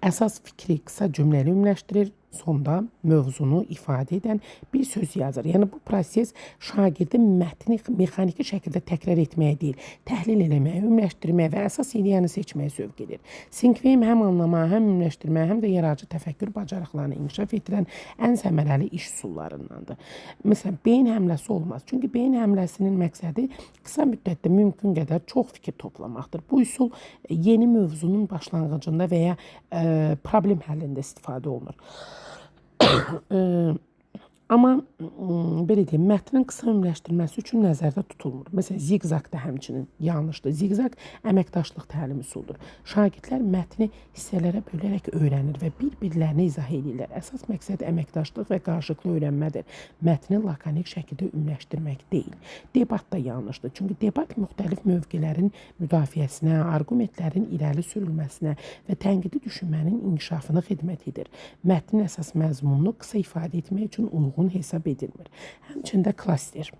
Speaker 1: əsas fikri qısa cümləli ümumiləşdirir, sonda mövzunu ifadə edən bir söz yazır. Yəni bu proses şagirdin mətni mexaniki şəkildə təkrar etməyə deyil, təhlil etməyə, ümumiləşdirməyə və əsas ideyanı seçməyə sövq edir. Sinkvem həm anlamağa, həm ümumiləşdirməyə, həm də yaradıcı təfəkkür bacarıqlarını inkişaf etdirən ən səmərəli iş üsullarındandır. Məsələn, beyin həmləsi olmaz. Çünki beyin həmləsinin məqsədi qısa müddətdə mümkün qədər çox fikir toplamaqdır. Bu üsul yeni mövzunun başlanğıcında və ya problem həllində istifadə olunur. Amma belə deyim, mətnin qısa ümumiləşdirilməsi üçün nəzərdə tutulmur. Məsələn, ziqzaq da həmçinin yanlışdır. Ziqzaq əməkdaşlıq təlim üsuludur. Şagirdlər mətni hissələrə bölərək öyrənir və bir-birlərini izah edirlər. Əsas məqsəd əməkdaşlıq və qarşılıqlı öyrənmədir. Mətni lakanik şəkildə ümumiləşdirmək deyil. Debat da yanlışdır. Çünki debat müxtəlif mövqelərin müdafiəsinə, arqumentlərin irəli sürülməsinə və tənqidi düşünmənin inkişafına xidmət edir. Mətnin əsas məzmununu qısa ifadə etmək üçün uyğun hesab edilmir. Həmçində klaster.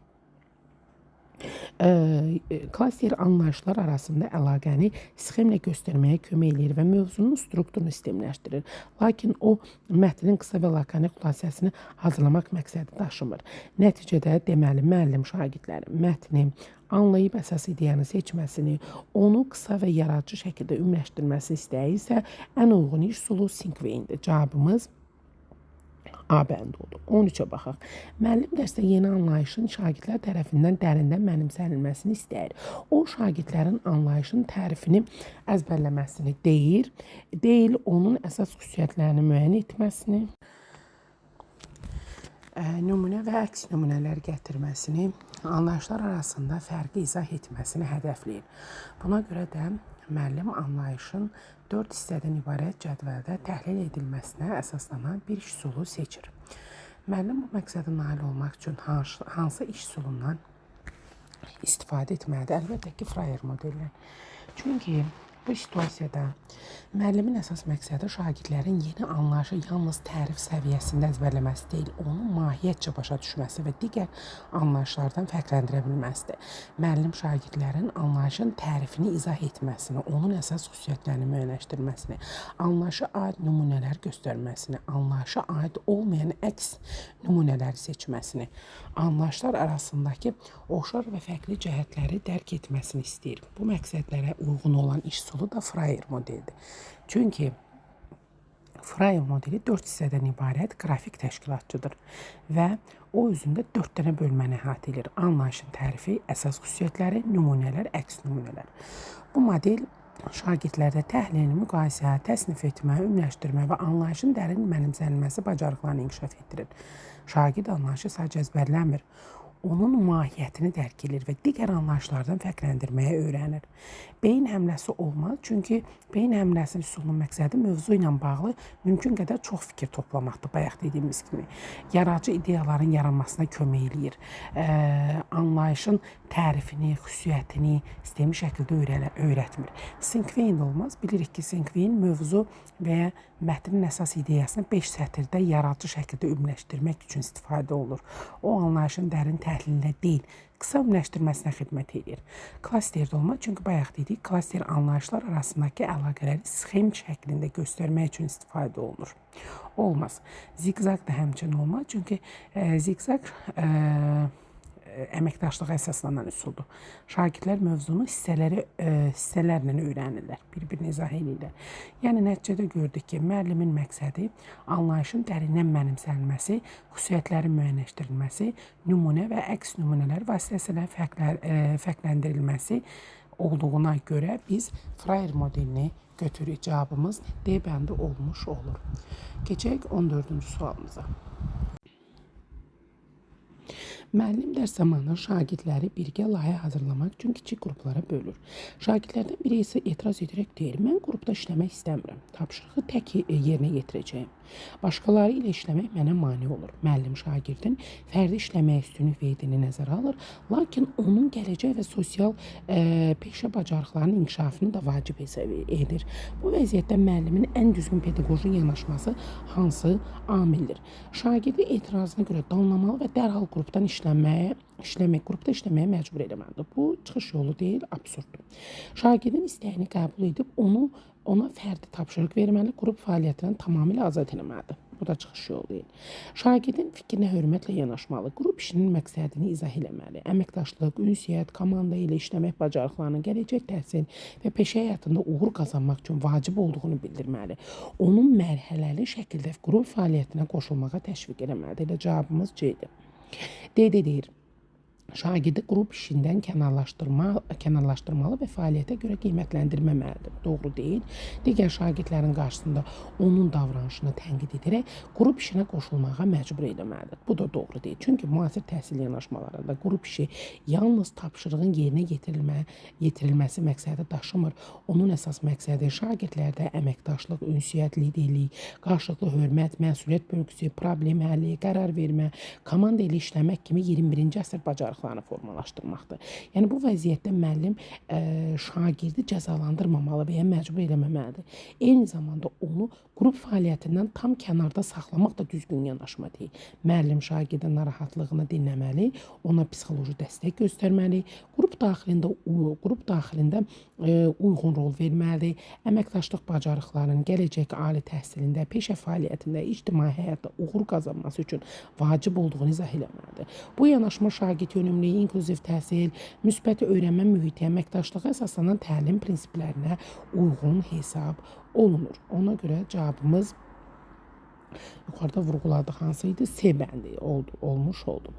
Speaker 1: Klaster anlayışlar arasında əlaqəni sxemlə göstərməyə kömək edir və mövzunun strukturunu sistemləşdirir. Lakin o, mətnin qısa və lakanik xülasəsini hazırlamaq məqsədi daşımır. Nəticədə, deməli, müəllim şagirdlərin mətni anlayıb əsas ideyanı seçməsini, onu qısa və yaradıcı şəkildə ümumiləşdirməsini istəyirsə, ən uyğun iş üsulu Sinkveyindir. Cavabımız A bəndi oldu. 13-ə baxaq. Müəllim dərsdə yeni anlayışın şagirdlər tərəfindən dərindən mənimsənilməsini istəyir. O, şagirdlərin anlayışın tərifini əzbərləməsini deyil, onun əsas xüsusiyyətlərini müəyyən etməsini, nümunə və əks nümunələr gətirməsini, anlayışlar arasında fərqi izah etməsini hədəfləyir. Buna görə də müəllim anlayışın 4 hissədən ibarət cədvəldə təhlil edilməsinə əsaslanan bir iş üsulu seçir. Müəllim bu məqsədə nail olmaq üçün hansı iş üsulundan istifadə etməlidir? Əlbəttə ki, Freyer modelindən. Çünki bu situasiyada müəllimin əsas məqsədi şagirdlərin yeni anlayışı yalnız tərif səviyyəsində əzbərləməsi deyil, onu mahiyyətcə başa düşməsi və digər anlayışlardan fərqləndirə bilməsidir. Müəllim şagirdlərin anlayışın tərifini izah etməsini, onun əsas xüsusiyyətlərini müəyyənləşdirməsini, anlayışa aid nümunələr göstərməsini, anlayışa aid olmayan əks nümunələri seçməsini, anlayışlar arasındakı oxşar və fərqli cəhətləri dərk etməsini istəyir. Bu məqsədlərə uyğun olan iş üsulu da Freyer modelidir. Çünki Freyer modeli 4 hissədən ibarət qrafik təşkilatçıdır və o özündə 4 dənə bölməni əhatə edir. Anlayışın tərifi, əsas xüsusiyyətləri, nümunələr, əks nümunələr. Bu model şagirdlərdə təhlil, müqayisə, təsnif etmə, ümumiləşdirmə və anlayışın dərin mənimsənilməsi bacarıqlarını inkişaf etdirir. Şagird anlayışı sadəcə əzbərləmir, onun mahiyyətini dərk edir və digər anlayışlardan fərqləndirməyə öyrənir. Beyin həmləsi olmaz, çünki beyin həmləsinin üsulunun məqsədi mövzu ilə bağlı mümkün qədər çox fikir toplamaqdır, bayaq dediyimiz kimi. Yaradıcı ideyaların yaranmasına kömək eləyir. Anlayışın tərifini, xüsusiyyətini sistemi şəkildə öyrətmir. Sinkveyn olmaz. Bilirik ki, Sinkveyn mövzu və ya mətnin əsas ideyasını 5 sətirdə yaradıcı şəkildə ümumiləşdirmək üçün istifadə olunur. O, anlayışın dərin təhlilinə deyil, qısa ümumiləşdirməsinə xidmət edir. Klasterdə olmaz, çünki bayaq dedik, klaster anlayışlar arasındakı əlaqələri sxem şəklində göstərmək üçün istifadə olunur. Olmaz. Ziqzaq da həmçinin olmaz, çünki ziqzaq əməkdaşlığa əsaslanan üsuldur. Şagirdlər mövzunu hissələrlə öyrənirlər, bir-birini izah edirlər. Yəni, nəticədə gördük ki, müəllimin məqsədi anlayışın dərindən mənimsənilməsi, xüsusiyyətlərin müəyyənləşdirilməsi, nümunə və əks nümunələr vasitəsilə fərqləndirilməsi olduğuna görə biz Freyer modelini götürürük. Cavabımız D bəndi olmuş olur. Keçək 14-cü sualımıza. Müəllim dərs zamanı şagirdləri birgə layihə hazırlamaq üçün kiçik qruplara bölür. Şagirdlərdən biri isə etiraz edərək deyir, mən qrupda işləmək istəmirəm, tapşırığı tək yerinə yetirəcəyim. Başqaları ilə işləmək mənə mane olur. Müəllim şagirdin fərdi işləməyə üstünlük verdiyini nəzərə alır, lakin onun gələcək və sosial peşə bacarıqlarının inkişafını da vacib hesab edir. Bu vəziyyətdə müəllimin ən düzgün pedaqoji yanaşması hansı amildir? Şagirdi etirazına görə danlamalı və dərhal qrupdan qrupda işləməyə məcbur eləməlidir. Bu, çıxış yolu deyil, absurddur. Şagirdin istəyini qəbul edib ona fərdi tapşırıq verməli, qrup fəaliyyətindən tamamilə azad eləməlidir. Bu da çıxış yolu deyil. Şagirdin fikrinə hörmətlə yanaşmalı, qrup işinin məqsədini izah eləməli, əməkdaşlıq, ünsiyyət, komanda ilə işləmək bacarıqlarının gələcək təhsil və peşə həyatında uğur qazanmaq üçün vacib olduğunu bildirməli. Onun mərhələli şəkildə qrup fəaliyyətinə qoşulmağa təşviq eləməlidir. Elə cavabımız C-dir. D-də deyir. Şagirdi qrup işindən kənarlaşdırmalı və fəaliyyətə görə qiymətləndirməməlidir. Doğru deyil. Digər şagirdlərin qarşısında onun davranışını tənqid edərək qrup işinə qoşulmağa məcbur etməlidir. Bu da doğru deyil. Çünki müasir təhsil yanaşmalarında qrup işi yalnız tapşırığın yerinə yetirilməsi məqsədi daşımır. Onun əsas məqsədi şagirdlərdə əməkdaşlıq, ünsiyyət, liderlik, qarşılıqlı hörmət, məsuliyyət bölgüsü, problem həlli, qərar vermə, komanda ilə işləmək kimi 21-ci əsr bacarıqlarını formalaşdırmaqdır. Yəni bu vəziyyətdə müəllim şagirdi cəzalandırmamalı və ya məcbur eləməməlidir. Eyni zamanda onu qrup fəaliyyətindən tam kənarda saxlamaq da düzgün yanaşma deyil. Müəllim şagirdin narahatlığını dinləməli, ona psixoloji dəstək göstərməli, qrup daxilində uyğun rol verməlidir. Əməkdaşlıq bacarıqlarının gələcək ali təhsilində, peşə fəaliyyətində, ictimai həyatda uğur qazanması üçün vacib olduğunu izah eləməlidir. Bu yanaşma şagird yönümlü, inklüziv təhsil, müsbət öyrənmə mühiti, əməkdaşlığa əsaslanan təlim prinsiplərinə uyğun hesab olunur. Ona görə cavabımız yuxarıda vurğuladıq hansı idi? C bəndi olmuş oldu.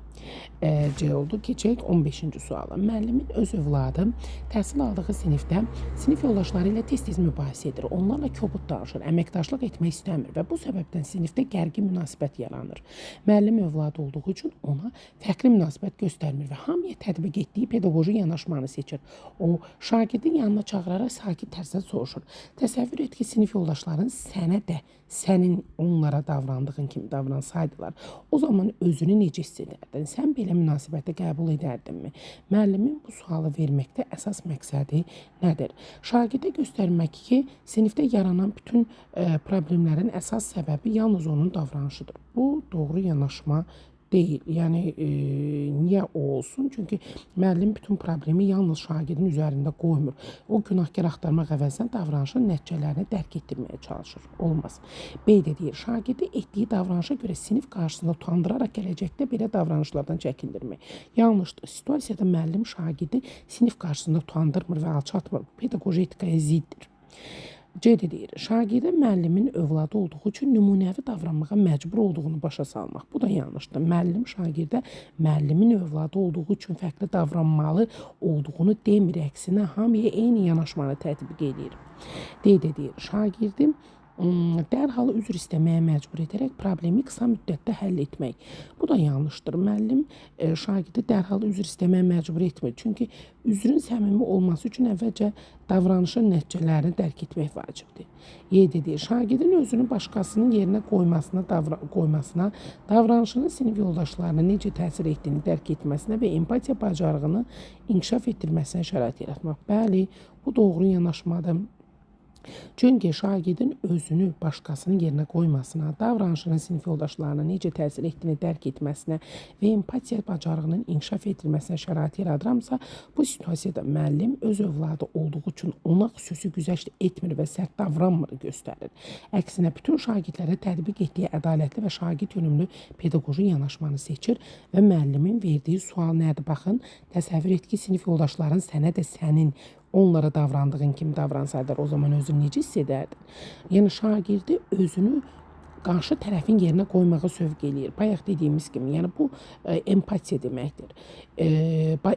Speaker 1: C oldu. Keçək 15-ci suala. Müəllimin öz övladı təhsil aldığı sinifdə sinif yoldaşları ilə tez-tez mübahisə edir. Onlarla kobud danışır, əməkdaşlıq etmək istəmir və bu səbəbdən sinifdə gərgin münasibət yaranır. Müəllim övladı olduğu üçün ona fərqli münasibət göstərmir və hamıya tətbiq etdiyi pedaqoji yanaşmanı seçir. O, şagirdin yanına çağıraraq sakit tərzdə soruşur. Təsəvvür et ki, sinif yoldaşların sənə də sənin onlara davrandığın kimi davransaydılar, o zaman özünü necə hiss edərdin? Sən belə münasibəti qəbul edərdinmi? Müəllimin bu sualı verməkdə əsas məqsədi nədir? Şagirdə göstərmək ki, sinifdə yaranan bütün problemlərin əsas səbəbi yalnız onun davranışıdır. Bu doğru yanaşma deyil. Yəni niyə o olsun? Çünki müəllim bütün problemi yalnız şagirdin üzərində qoymur. O günahkar axtarmaq əvəzinə davranışın nəticələrini dərk etdirməyə çalışır. Olmaz. B də deyir, şagirdi etdiyi davranışa görə sinif qarşısında utandıraraq gələcəkdə belə davranışlardan çəkindirmək. Yanlışdır. Situasiyada müəllim şagirdi sinif qarşısında utandırmır və alçatmır. Pedaqoji etikaya ziddir. C deyir, şagirdə müəllimin övladı olduğu üçün nümunəvi davranmağa məcbur olduğunu başa salmaq. Bu da yanlışdır. Müəllim şagirdə müəllimin övladı olduğu üçün fərqli davranmalı olduğunu demir, əksinə hamıya eyni yanaşmanı tətbiq edir. D deyir, şagirdim dərhal üzr istəməyə məcbur edərək problemi qısa müddətdə həll etmək. Bu da yanlışdır. Müəllim şagirdi dərhal üzr istəməyə məcbur etmir. Çünki üzrün səmimi olması üçün əvvəlcə davranışın nəticələrini dərk etmək vacibdir. Y deyir, şagirdin özünü başqasının yerinə qoymasına, davranışının sinif yoldaşlarına necə təsir etdiyini dərk etməsinə və empatiya bacarığını inkişaf etdirməsinə şərait yaratmaq. Bəli, bu doğru yanaşmadır. Çünki şagirdin özünü başqasının yerinə qoymasına, davranışının sinif yoldaşlarına necə təsir etdiyini dərk etməsinə və empatiya bacarığının inkişaf etdirilməsinə şərait yaradıramsa, bu situasiyada müəllim öz övladı olduğu üçün ona xüsusi güzəşt etmir və sərt davranmır göstərir. Əksinə bütün şagirdlərə tətbiq etdiyi ədalətli və şagird yönümlü pedaqoji yanaşmanı seçir və müəllimin verdiyi sual nədir? Baxın, təsəvvür et ki, sinif yoldaşların sənə də sənin onlara davrandığın kimi davransaydılar, o zaman özünü necə hiss edərdin? Yəni şagirdi özünü qarşı tərəfin yerinə qoymağa sövq eləyir. Bayaq dediyimiz kimi, yəni bu empatiya deməkdir.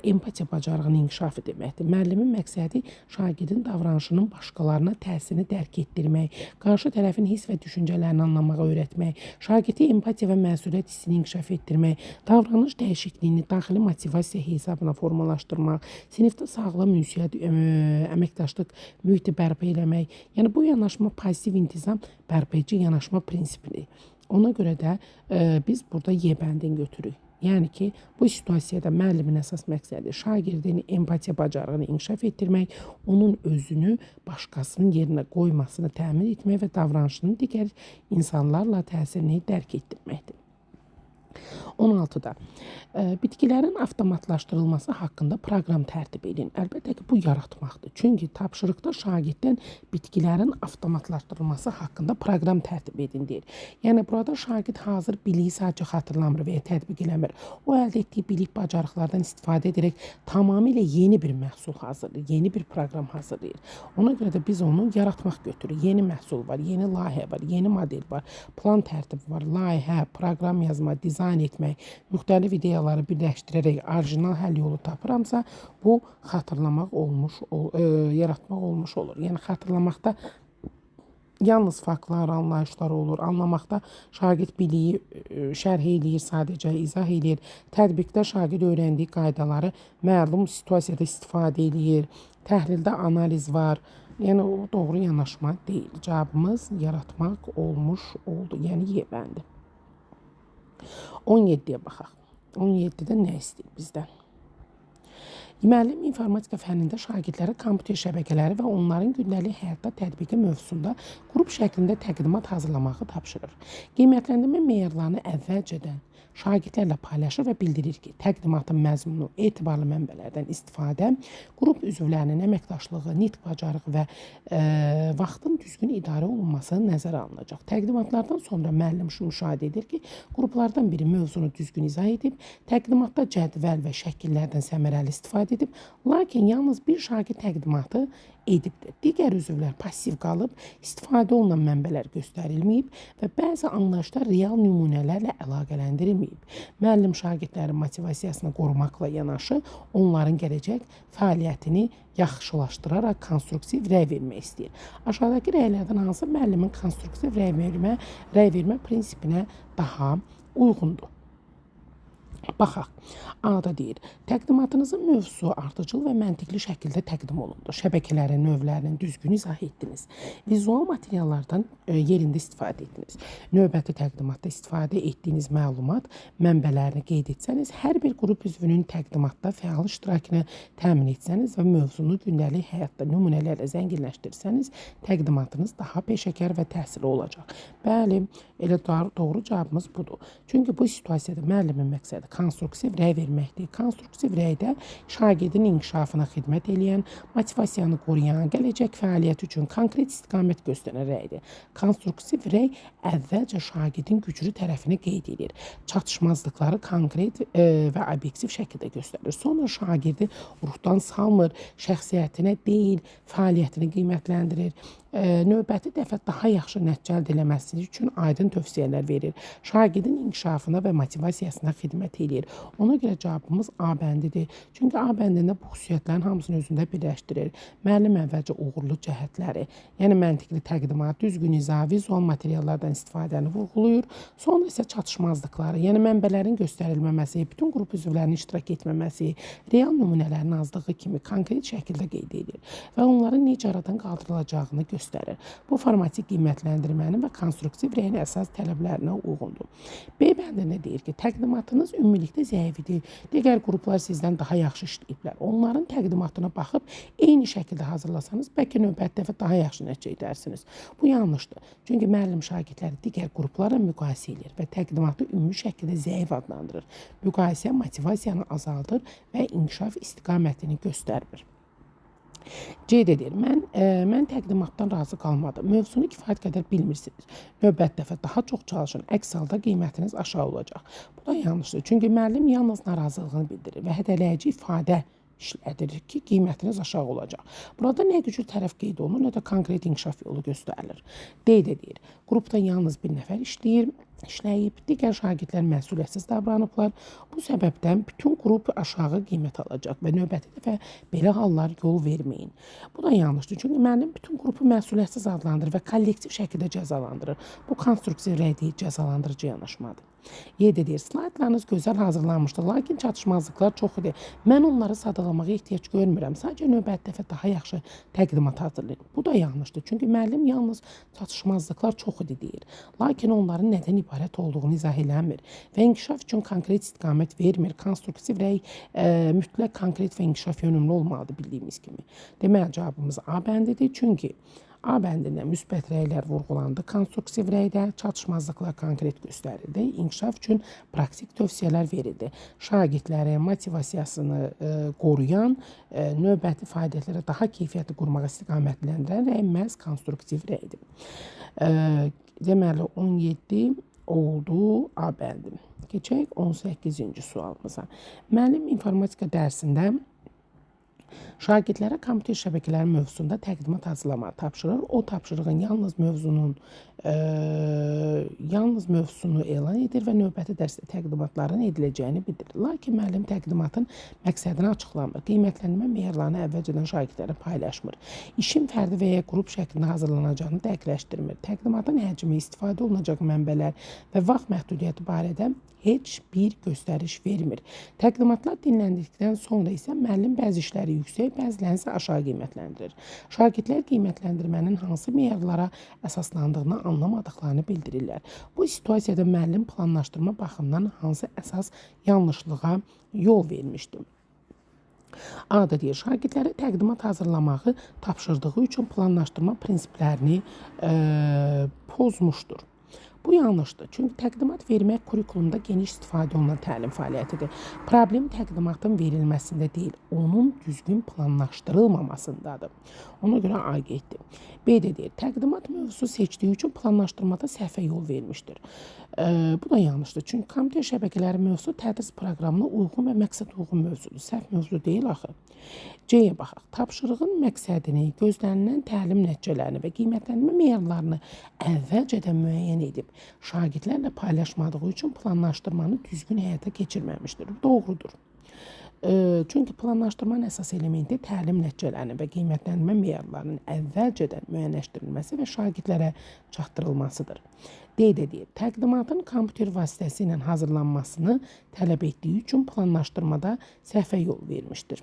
Speaker 1: Empatiya bacarığının inkişafı deməkdir. Müəllimin məqsədi şagirdin davranışının başqalarına təsirini dərk etdirmək, qarşı tərəfin hiss və düşüncələrini anlamağa öyrətmək, şagirdi empatiya və məsuliyyət hissini inkişaf etdirmək, davranış dəyişikliyini daxili motivasiya hesabına formalaşdırmaq, sinifdə sağlam ünsiyyət, əməkdaşlıq mühiti bərpa eləmək. Yəni bu yanaşma pozitiv intizam bərpedici yanaşma prinsipidir. Ona görə də biz burada Y bəndini götürürük. Yəni ki, bu situasiyada müəllimin əsas məqsədi şagirdin empatiya bacarığını inkişaf etdirmək, onun özünü başqasının yerinə qoymasını təmin etmək və davranışının digər insanlarla təsirini dərk etdirməkdir. 16-da bitkilərin avtomatlaşdırılması haqqında proqram tərtib edin. Əlbəttə ki, bu yaratmaqdır. Çünki tapşırıqda şagirddən bitkilərin avtomatlaşdırılması haqqında proqram tərtib edin deyir. Yəni burada şagird hazır biliyi sadəcə xatırlamır və ya tətbiq eləmir. O əldə etdiyi bilik bacarıqlardan istifadə edərək tamamilə yeni bir məhsul hazırlayır, yeni bir proqram hazırlayır. Ona görə də biz onu yaratmaq götürürük. Yeni məhsul var, yeni layihə var, yeni model var, plan tərtibi var, layihə, proqram yazma, dizayn etmək, müxtəlif ideyaları birləşdirərək orijinal həll yolu tapıramsa, bu xatırlamaq yaratmaq olmuş olur. Yəni xatırlamaqda yalnız faktlar, anlayışlar olur. Anlamaqda şagird biliyi şərh eləyir, sadəcə izah eləyir. Tətbiqdə şagird öyrəndiyi qaydaları məlum situasiyada istifadə eləyir. Təhlildə analiz var. Yəni o doğru yanaşma deyil. Cavabımız yaratmaq olmuş oldu. Yəni Y bəndi. 17-yə baxaq. 17-də nə istəyir bizdən? Müəllim informatika fənnində şagirdlərə kompüter şəbəkələri və onların gündəlik həyatda tətbiqi mövzusunda qrup şəklində təqdimat hazırlamağı tapşırır. Qiymətləndirmə meyarlarını əvvəlcədən şagirdlərlə paylaşır və bildirir ki, təqdimatın məzmunu, etibarlı mənbələrdən istifadə, qrup üzvlərinin əməkdaşlığı, nitq bacarığı və vaxtın düzgün idarə olunması nəzərə alınacaq. Təqdimatlardan sonra müəllim müşahidə edir ki, qruplardan biri mövzunu düzgün izah edib, təqdimatda cədvəl və şəkillərdən səmərəli istifadə edib, lakin yalnız bir şagird təqdimatı edibdir. Digər üzvlər passiv qalıb, istifadə olunan mənbələr göstərilməyib və bəzi anlayışlar real nümunələrlə əlaqələndirilməyib. Müəllim şagirdlərin motivasiyasını qorumaqla yanaşı, onların gələcək fəaliyyətini yaxşılaşdıraraq konstruktiv rəy vermək istəyir. Aşağıdakı rəylərdən hansı müəllimin konstruktiv rəy vermə prinsipinə daha uyğundur? Baxaq. A-da deyir, təqdimatınızın mövzusu ardıcıl və məntiqli şəkildə təqdim olundu. Şəbəkələrin növlərinin düzgün izah etdiniz. Vizual materiallardan yerində istifadə etdiniz. Növbəti təqdimatda istifadə etdiyiniz məlumat mənbələrini qeyd etsəniz, hər bir qrup üzvünün təqdimatda fəal iştirakını təmin etsəniz və mövzunu gündəlik həyatda nümunələrlə zənginləşdirsəniz, təqdimatınız daha peşəkar və təsirli olacaq. Bəli, elə doğru cavabımız budur. Çünki bu situasiyada müəllimin məqsədi konstruktiv rəy verməkdir. Konstruktiv rəydə şagirdin inkişafına xidmət edən, motivasiyanı qoruyan, gələcək fəaliyyət üçün konkret istiqamət göstərən rəydir. Konstruktiv rəy əvvəlcə şagirdin güclü tərəfini qeyd edir. Çatışmazlıqları konkret və obyektiv şəkildə göstərir. Sonra şagirdi ruhdan salmır, şəxsiyyətinə deyil, fəaliyyətini qiymətləndirir. Növbəti dəfə daha yaxşı nəticə əldə etməsi üçün aydın tövsiyələr verir. Şagirdin inkişafına və motivasiyasına xidmət edir. Ona görə cavabımız A bəndidir. Çünki A bəndində bu xüsusiyyətlərin hamısını özündə birləşdirir. Müəllim əvvəlcə uğurlu cəhətləri, yəni məntiqli təqdimat, düzgün izah, vizual materiallardan istifadəni vurğulayır. Sonra isə çatışmazlıqları, yəni mənbələrin göstərilməməsi, bütün qrup üzvlərinin iştirak etməməsi, real nümunələrin azlığı kimi konkret şəkildə qeyd edir və onların necə aradan qaldırılacağını göstərir. Bu formatik qiymətləndirmənin və konstruktiv rəyin əsas tələblərinə uyğundur. B bəndində deyir ki, təqdimatınız ümumilikdə zəifidir. Digər qruplar sizdən daha yaxşı işləyiblər. Onların təqdimatına baxıb eyni şəkildə hazırlasanız, bəlkə növbəti dəfə daha yaxşı nəticə edərsiniz. Bu yanlışdır. Çünki müəllim şagirdləri digər qruplarla müqayisə edir və təqdimatı ümumi şəkildə zəif adlandırır. Müqayisə motivasiyanı azaldır və inkişaf istiqamətini göstərmir. C-də deyir, mən təqdimatdan razı qalmadım. Mövzunu kifayət qədər bilmirsiniz. Növbət dəfə daha çox çalışın. Əks halda qiymətiniz aşağı olacaq. Bu da yanlışdır. Çünki müəllim yalnız narazılığını bildirir və hədələyici ifadə işlədirir ki, qiymətiniz aşağı olacaq. Burada nə güclü tərəf qeyd olunur, nə də konkret inkişaf yolu göstərilir. D-də deyir, qrupda yalnız bir nəfər işləyib, digər şagirdlər məsuliyyətsiz davranıblar. Bu səbəbdən bütün qrup aşağı qiymət alacaq və növbəti dəfə belə hallar yol verməyin. Bu da yanlışdır. Çünki müəllim bütün qrupu məsuliyyətsiz adlandırır və kollektiv şəkildə cəzalandırır. Bu konstruktiv rəy deyil, cəzalandırıcı yanaşmadır. Y-də deyir, slaydlarınız gözəl hazırlanmışdır, lakin çatışmazlıqlar çox idi. Mən onları sadalamağa ehtiyac görmürəm. Sadəcə növbəti dəfə daha yaxşı təqdimat hazırlayın. Bu da yanlışdır. Çünki müəllim yalnız çatışmazlıqlar çox idi deyir. Lakin onların nədən ibarət olduğunu izah eləmir və inkişaf üçün konkret istiqamət vermir. Konstruktiv rəy mütləq konkret və inkişaf yönümlü olmalıdır bildiyimiz kimi. Deməli cavabımız A bəndidir. Çünki A bəndində müsbət rəylər vurğulandı. Konstruktiv rəydə çatışmazlıqlar konkret göstərildi. İnkişaf üçün praktik tövsiyələr verildi. Şagirdlərin motivasiyasını qoruyan, növbəti fəaliyyətlərə daha keyfiyyətli qurmağa istiqamətləndirən rəy məhz konstruktiv rəydir. Deməli 17 oldu A bəndi. Keçək 18-ci sualımıza. Müəllim informatika dərsində şagirdlərə kompüter şəbəkələri mövzusunda təqdimat hazırlamağı tapşırır. O tapşırığın yalnız mövzusunu elan edir və növbəti dərsdə təqdimatların ediləcəyini bildirir. Lakin müəllim təqdimatın məqsədini açıqlamır. Qiymətləndirmə meyarlarını əvvəlcədən şagirdlərə paylaşmır. İşin fərdi və ya qrup şəklində hazırlanacağını dəqiqləşdirmir. Təqdimatın həcmi, istifadə olunacaq mənbələr və vaxt məhdudiyyəti barədə heç bir göstəriş vermir. Təqdimatlar dinləndikdən sonra isə müəllim bəzi işləri yüksək, bəzilərini isə aşağı qiymətləndirir. Şagirdlər qiymətləndirmənin hansı meyarlara əsaslandığını anlamadıqlarını bildirirlər. Bu situasiyada müəllim planlaşdırma baxımından hansı əsas yanlışlığa yol vermişdir? A-da deyir, şagirdlərə təqdimat hazırlamağı tapşırdığı üçün planlaşdırma prinsiplərini pozmuşdur. Bu yanlışdır. Çünki təqdimat vermək kurikulumda geniş istifadə olunan təlim fəaliyyətidir. Problem təqdimatın verilməsində deyil, onun düzgün planlaşdırılmamasındadır. Ona görə A getdi. B də deyir, təqdimat mövzusu seçdiyi üçün planlaşdırmada səhvə yol vermişdir. Bu da yanlışdır. Çünki kompüter şəbəkələri mövzusu tədris proqramına uyğun və məqsəd uyğun mövzudur. Səhv mövzu deyil axı. C-yə baxaq. Tapşırığın məqsədini, gözlənilən təlim nəticələrini və qiymətləndirmə meyarlarını əvvəlcədən müəyyən edib, şagirdlərlə paylaşmadığı üçün planlaşdırmanı düzgün həyata keçirməmişdir. Doğrudur. Çünki planlaşdırmanın əsas elementi təlim nəticələrinin və qiymətləndirmə meyarlarının əvvəlcədən müəyyənləşdirilməsi və şagirdlərə çatdırılmasıdır. D də deyir, təqdimatın kompüter vasitəsilə hazırlanmasını tələb etdiyi üçün planlaşdırmada səhvə yol vermişdir.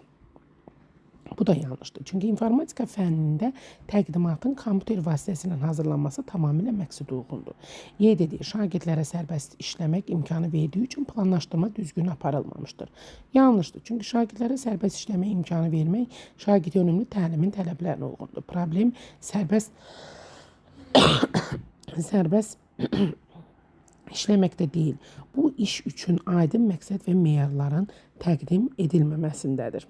Speaker 1: Bu da yanlışdır. Çünki informatika fənnində təqdimatın kompüter vasitəsilə hazırlanması tamamilə məqsəd uyğundur. Y də deyir, şagirdlərə sərbəst işləmək imkanı verdiyi üçün planlaşdırma düzgün aparılmamışdır. Yanlışdır. Çünki şagirdlərə sərbəst işləmək imkanı vermək şagird yönümlü təlimin tələblərinə uyğundur. Problem sərbəst işləməkdə deyil. Bu iş üçün aydın məqsəd və meyarların təqdim edilməməsindədir.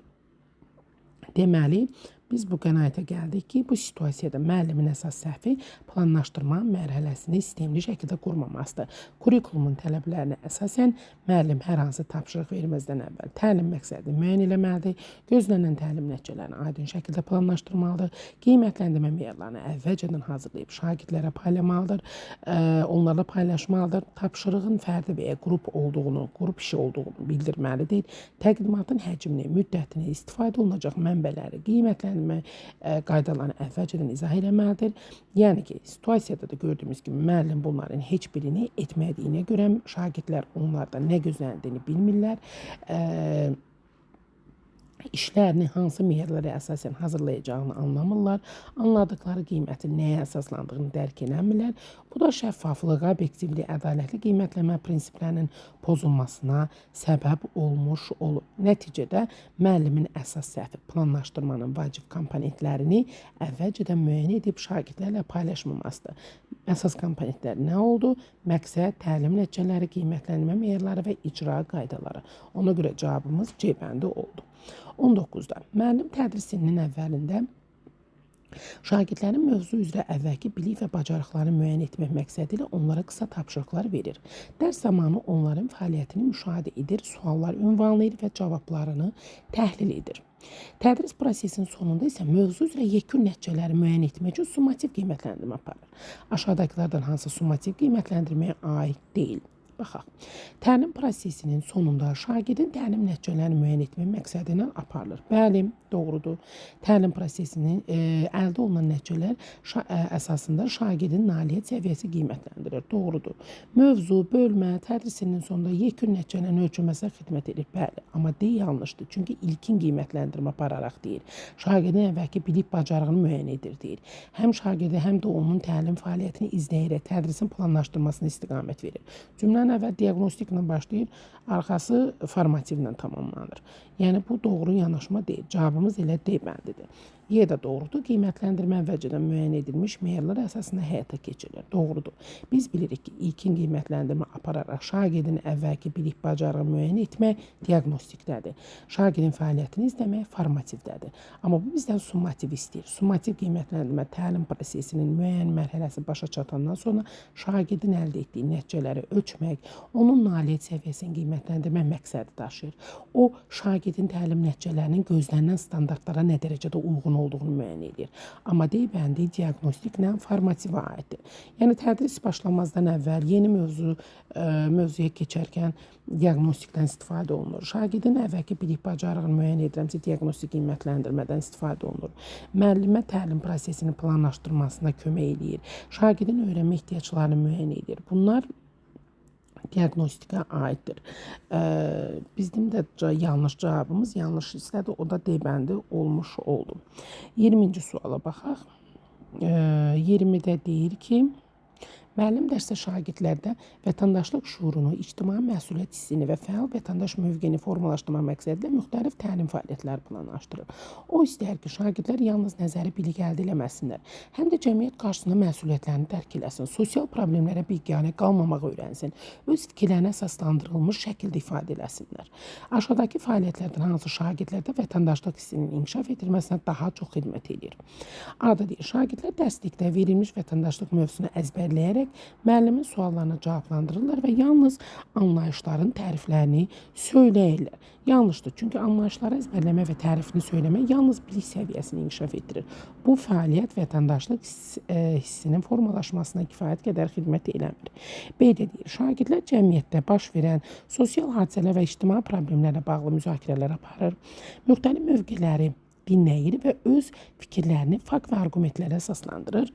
Speaker 1: Deməli, biz bu qənaətə gəldik ki, bu situasiyada müəllimin əsas səhvi planlaşdırma mərhələsini sistemli şəkildə qurmamasıdır. Kurikulumun tələblərinə əsasən müəllim hər hansı tapşırıq verməzdən əvvəl təlim məqsədini müəyyən etməlidir, gözlənilən təlim nəticələrini aydın şəkildə planlaşdırmalıdır, qiymətləndirmə meyarlarını əvvəlcədən hazırlayıb şagirdlərə paylaşmalıdır, onlarla paylaşmalıdır, tapşırığın fərdi və ya qrup işi olduğunu bildirməlidir, təqdimatın həcmini, müddətini, istifadə olunacaq mənbələri, qiymətləndirmə qaydalarını əvvəlcədən izah etməlidir. Yəni ki, situasiyada da gördüyümüz kimi müəllim bunların heç birini etmədiyinə görə şagirdlər onlardan nə gözləndiyini bilmirlər. İşlərini hansı meyarlara əsasən hazırlayacağını anlamırlar. Anladıkları qiymətin nəyə əsaslandığını dərk edəmirlər. Bu da şəffaflığa, obyektivlik, ədalətli qiymətlənmə prinsiplərinin pozulmasına səbəb olmuş olur. Nəticədə müəllimin əsas səhvi planlaşdırmanın vacib komponentlərini əvvəlcədən müəyyən edib şagirdlərlə paylaşmamasıdır. Əsas komponentlər nə oldu? Məqsəd, təlim nəticələri, qiymətlənmə meyarları və icra qaydaları. Ona görə cavabımız C bəndi oldu. 19-da müəllim tədris ilinin əvvəlində şagirdlərin mövzu üzrə əvvəlki bilik və bacarıqlarını müəyyən etmək məqsədi ilə onlara qısa tapşırıqlar verir. Dərs zamanı onların fəaliyyətini müşahidə edir, suallar ünvanlayır və cavablarını təhlil edir. Tədris prosesinin sonunda isə mövzu üzrə yekun nəticələri müəyyən etmək üçün summativ qiymətləndirmə aparır. Aşağıdakılardan hansı summativ qiymətləndirməyə aid deyil? Baxaq. Təlim prosesinin sonunda şagirdin təlim nəticələrini müəyyən etmək məqsədi ilə aparılır. Bəli, doğrudur. Təlim prosesinin əldə olunan nəticələr əsasında şagirdin nailiyyət səviyyəsi qiymətləndirilir. Doğrudur. Mövzu, bölmə, tədris ilinin sonunda yekun nəticələrin ölçülməsinə xidmət edir. Bəli, amma deyil, yanlışdır. Çünki ilkin qiymətləndirmə apararaq deyil. Şagirdin əvvəlki bilik bacarığını müəyyən edir deyil. Həm şagirdə, həm də onun təlim fəaliyyətini izləyərək tədrisin planlaşdırmasına istiqamət verir. Cümlənin əvvəl diaqnostiklə başlayır, arxası formativlə tamamlanır. Yəni bu doğru yanaşma deyil. Cavabımız elə D bəndidir. Y də doğrudur. Qiymətləndirmə əvvəlcədən müəyyən edilmiş meyarlar əsasında həyata keçirilir. Doğrudur. Biz bilirik ki, ilkin qiymətləndirmə apararaq şagirdin əvvəlki bilik bacarığı müəyyən etmək diaqnostikdədir. Şagirdin fəaliyyətini izləmək formativdədir. Amma bu bizdən summativ istəyir. Summativ qiymətləndirmə təlim prosesinin müəyyən mərhələsi başa çatandan sonra şagirdin əldə etdiyi nəticələri ölçmək, onun nailiyyət səviyyəsini qiymətləndirmək məqsədi daşıyır. O, şagirdin təlim nəticələrinin gözlənilən standartlara nə dərəcədə uyğun olduğunu müəyyən edir. Amma deyilbəndi diaqnostiklə formativə aiddir. Yəni tədris başlamazdan əvvəl yeni mövzuya keçərkən diaqnostikdən istifadə olunur. Şagirdin əvvəlki bilik bacarığını müəyyən edirəmsə, diaqnostik qiymətləndirmədən istifadə olunur. Müəllimə təlim prosesini planlaşdırmasına kömək edir. Şagirdin öyrənmə ehtiyaclarını müəyyən edir. Bunlar diaqnostikə aiddir. Bizim də yanlış cavabımız yanlış istədi. O da D-bəndi olmuş oldu. 20-ci suala baxaq. 20-də deyir ki, müəllim dərsdə şagirdlərdə vətəndaşlıq şuurunu, ictimai məsuliyyət hissini və fəal vətəndaş mövqeyini formalaşdırmaq məqsədilə müxtəlif təlim fəaliyyətləri planlaşdırır. O istəyir ki, şagirdlər yalnız nəzəri bilik əldə eləməsinlər, həm də cəmiyyət qarşısında məsuliyyətlərini dərk eləsin, sosial problemlərə biganə qalmamaq öyrənsin, öz fikirlərinə əsaslandırılmış şəkildə ifadə eləsinlər. Aşağıdakı fəaliyyətlərdən hansı şagirdlərdə vətəndaşlıq hissinin inkişaf edilməsinə daha çox xidmət edir? A-da deyir, şagirdlər dərslikdə verilmiş vətəndaşlıq mövzusunu əzbərləyərək müəllimin suallarını cavablandırırlar və yalnız anlayışların təriflərini söyləyirlər. Yanlışdır, çünki anlayışları əzbərləmə və tərifini söyləmək yalnız bilik səviyyəsini inkişaf etdirir. Bu fəaliyyət vətəndaşlıq hissinin formalaşmasına kifayət qədər xidmət eləmir. B-də deyir, şagirdlər cəmiyyətdə baş verən sosial hadisələr və ictimai problemlərlə bağlı müzakirələr aparır, müxtəlif mövqeləri dinləyir və öz fikirlərini fakt və arqumentlərə əsaslandırır,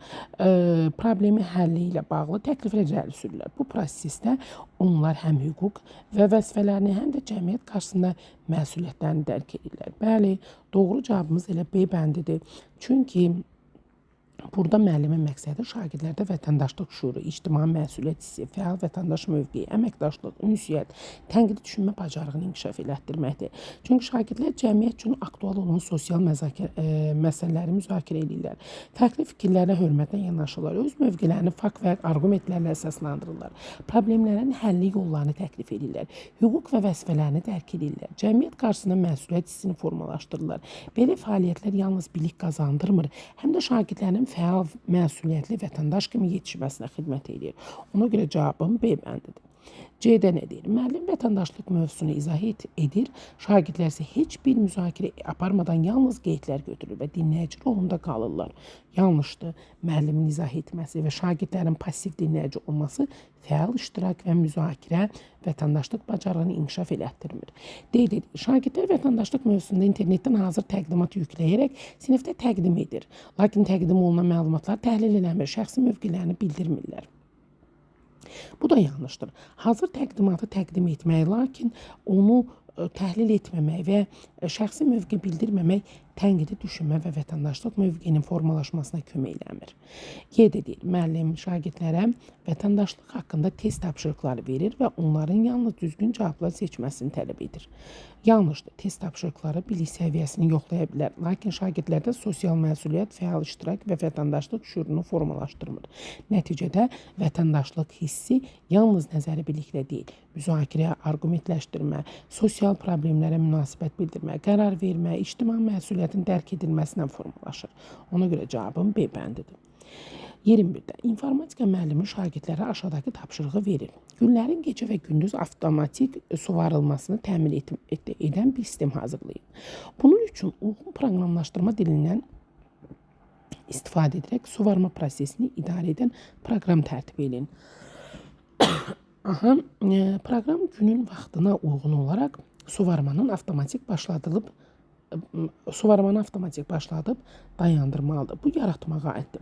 Speaker 1: problemi həlli ilə bağlı təkliflər irəli sürürlər. Bu prosesdə onlar həm hüquq və vəzifələrini, həm də cəmiyyət qarşısında məsuliyyətlərini dərk edirlər. Bəli, doğru cavabımız elə B bəndidir. Çünki burada müəllimin məqsədi şagirdlərdə vətəndaşlıq şuuru, ictimai məsuliyyət hissi, fəal vətəndaş mövqeyi, əməkdaşlıq, ünsiyyət, tənqidi düşünmə bacarığını inkişaf elətdirməkdir. Çünki şagirdlər cəmiyyət üçün aktual olan sosial məsələləri müzakirə edirlər. Fərqli fikirlərə hörmətlə yanaşırlar, öz mövqelərini fakt və arqumentlərlə əsaslandırırlar. Problemlərin həlli yollarını təklif edirlər, hüquq və vəzifələrini dərk edirlər, cəmiyyət qarşısında məsuliyyət hissini formalaşdırırlar. Belə fəaliyyətlər yalnız bilik qazandırmır, həm də şagirdlərin fəal, məsuliyyətli vətəndaş kimi yetişməsinə xidmət edir. Ona görə cavabım B bəndidir. C-də nə deyir? Müəllim vətəndaşlıq mövzusunu izah edir, şagirdlər isə heç bir müzakirə aparmadan yalnız qeydlər götürür və dinləyici rolunda qalırlar. Yanlışdır. Müəllimin izah etməsi və şagirdlərin passiv dinləyici olması fəal iştirak və müzakirə vətəndaşlıq bacarığını inkişaf elətdirmir. D-də deyir, şagirdlər vətəndaşlıq mövzusunda internetdən hazır təqdimat yükləyərək sinifdə təqdim edir. Lakin təqdim olunan məlumatlar təhlil eləmir, şəxsi mövqelərini bildirmirlər. Bu da yanlışdır. Hazır təqdimatı təqdim etmək, lakin onu təhlil etməmək və şəxsi mövqe bildirməmək tənqidi düşünmə və vətəndaşlıq mövqeyinin formalaşmasına kömək eləmir. Y-də deyir, müəllim şagirdlərə vətəndaşlıq haqqında test tapşırıqları verir və onların yalnız düzgün cavablar seçməsini tələb edir. Yanlışdır. Test tapşırıqları bilik səviyyəsini yoxlaya bilər, lakin şagirdlərdə sosial məsuliyyət, fəal iştirak və vətəndaşlıq şüurunu formalaşdırmır. Nəticədə vətəndaşlıq hissi yalnız nəzəri biliklə deyil, müzakirə, arqumentləşdirmə, sosial problemlərə münasibət bildirmə, qərar vermə, ictimai məsuliyyətin dərk edilməsindən formalaşır. Ona görə cavabım B bəndidir. 21-də informatika müəllimi şagirdlərə aşağıdakı tapşırığı verir. Günlərin gecə və gündüz avtomatik suvarılmasını təmin edən bir sistem hazırlayın. Bunun üçün uyğun proqramlaşdırma dilindən istifadə edərək suvarma prosesini idarə edən proqram tərtib edin. Proqram günün vaxtına uyğun olaraq suvarmanı avtomatik başladıb dayandırmalıdır. Bu yaratmağa aiddir.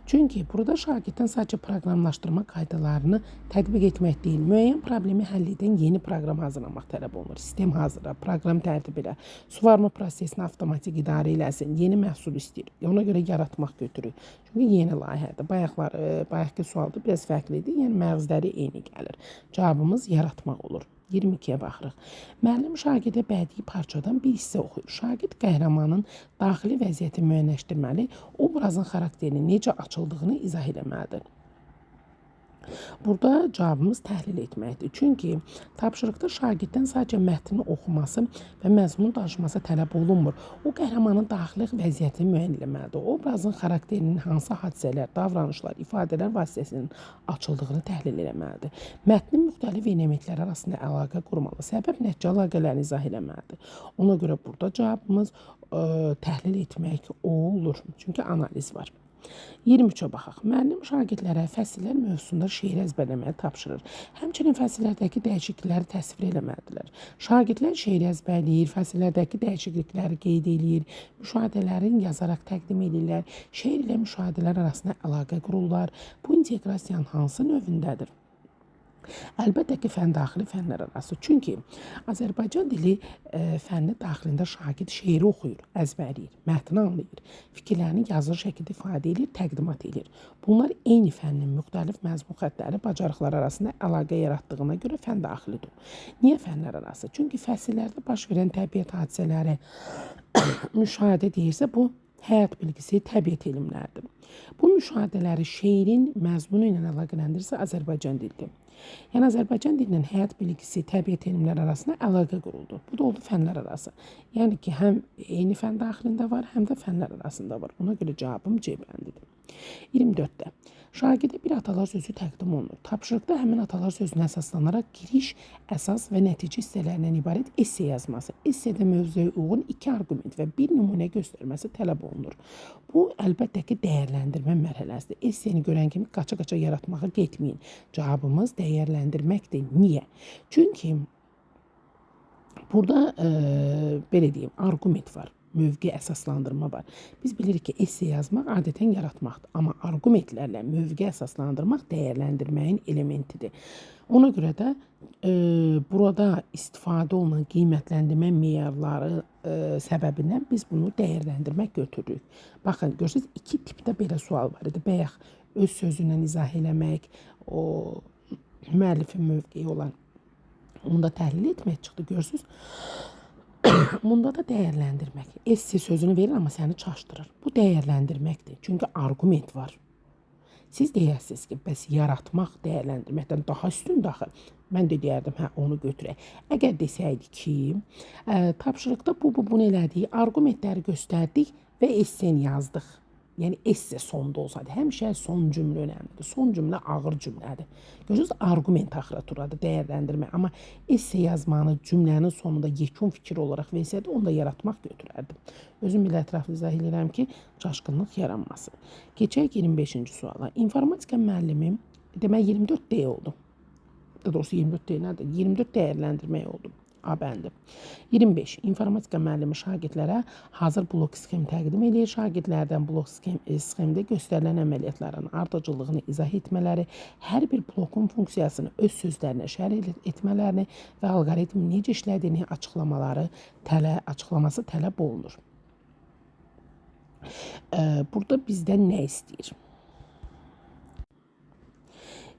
Speaker 1: Çünki burada şagirddən sadəcə proqramlaşdırma qaydalarını tətbiq etmək deyil, müəyyən problemi həll edən yeni proqram hazırlamaq tələb olunur. Sistem hazırla, proqram tərtib elə, suvarma prosesini avtomatik idarə eləsin, yeni məhsul istəyir. Ona görə yaratmaq götürür. Çünki yeni layihədir. Bayaqki sualda biraz fərqli idi, yəni məğzləri eyni gəlir. Cavabımız yaratmaq olur. 22-yə baxırıq. Müəllim şagirdə bədii parçadan bir hissə oxuyur. Şagird qəhrəmanın daxili vəziyyəti müəyyənləşdirməli, obrazın xarakterini necə açıldığını izah etməlidir. Burada cavabımız təhlil etməkdir. Çünki tapşırıqda şagirddən sadəcə mətni oxuması və məzmun danışması tələb olunmur. O qəhrəmanın daxili vəziyyətini müəyyən etməlidir. Obrazın xarakterinin hansı hadisələr, davranışlar, ifadələr vasitəsilə açıldığını təhlil etməlidir. Mətnin müxtəlif elementlər arasında əlaqə qurmalı, səbəb-nəticə əlaqələrini izah etməlidir. Ona görə burada cavabımız təhlil etmək olur. Çünki analiz var. 23-ə baxaq. Müəllim şagirdlərə fəsillər mövzusunda şeir əzbərləməyi tapşırır. Həmçinin fəsillərdəki dəyişiklikləri təsvir eləməlidirlər. Şagirdlər şeir əzbərləyir, fəsillərdəki dəyişiklikləri qeyd edir, müşahidələrin yazaraq təqdim edirlər, şeir ilə müşahidələr arasında əlaqə qururlar. Bu inteqrasiyanın hansı növündədir? Əlbəttə ki, fən daxili fənlər arası. Çünki Azərbaycan dili fənni daxilində şagird şeiri oxuyur, əzbərləyir, mətni anlayır, fikirlərini yazılı şəkildə ifadə edir, təqdimat edir. Bunlar eyni fənnin müxtəlif məzmun xəttləri, bacarıqlar arasında əlaqə yaratdığına görə fən daxilidir. Niyə fənlər arası? Çünki fəsillərdə baş verən təbiət hadisələri müşahidə deyirsə, bu həyat bilgisi, təbiət elmləridir. Bu müşahidələri şeirin məzmunu ilə əlaqələndirirsə Azərbaycan dilidir. Yəni Azərbaycan dilinin həyat bilgisi, təbiət elmləri arasında əlaqə quruldu. Bu da oldu fənlər arası. Yəni ki, həm eyni fən daxilində var, həm də fənlər arasında var. Ona görə cavabım C bəndidir. 24-də şagirdə bir atalar sözü təqdim olunur. Tapşırıqda həmin atalar sözünə əsaslanaraq giriş, əsas və nəticə hissələrindən ibarət esse yazması, essedə mövzuya uyğun 2 arqument və 1 nümunə göstərməsi tələb olunur. Bu, əlbəttə ki, dəyərləndirmə mərhələsidir. Esseni görən kimi qaça-qaça yaratmağa getməyin. Cavabımız dəyərləndirməkdir. Niyə? Çünki burada, belə deyim, arqument var. Mövqe əsaslandırma var. Biz bilirik ki, esse yazmaq adətən yaratmaqdır. Amma arqumentlərlə mövqe əsaslandırmaq dəyərləndirməyin elementidir. Ona görə də burada istifadə olunan qiymətləndirmə meyarları səbəbindən biz bunu dəyərləndirmək götürürük. Baxın, görürsünüz, 2 tipdə belə sual var idi. Bayaq öz sözündən izah eləmək, o müəllifin mövqeyi olan, onu da təhlil etmək çıxdı, görürsünüz. Bunda da dəyərləndirmək. Esse sözünü verir, amma səni çaşdırır. Bu dəyərləndirməkdir. Çünki arqument var. Siz deyərsiniz ki, bəs yaratmaq dəyərləndirməkdən daha üstündür axı. Mən də deyərdim, hə, onu götürək. Əgər desəydik ki, tapşırıqda bunu elədik, arqumentləri göstərdik və esseni yazdıq. Yəni esse sonda olsaydı, həmişə son cümlə önəmlidir. Son cümlə ağır cümlədir. Görürsünüz, arqument axıraturadır, dəyərləndirmə. Amma esse yazmanı cümlənin sonunda yekun fikir olaraq versəydi, onu da yaratmaq götürərdim. Özüm ilə ətraflı izah edirəm ki, çaşqınlıq yaranmasın. Keçək 25-ci suala. İnformatika müəllimi, demək 24D oldu. Daha doğrusu 24D nədir? 24 dəyərləndirmək oldu. A bəndi. 25. İnformatika müəllimi şagirdlərə hazır blok sxemi təqdim edir. Şagirdlərdən blok sxemdə göstərilən əməliyyatların ardıcıllığını izah etmələri, hər bir blokun funksiyasını öz sözlərinə şərh etmələrini və alqoritmin necə işlədiyini açıqlaması tələb olunur. Burada bizdən nə istəyir?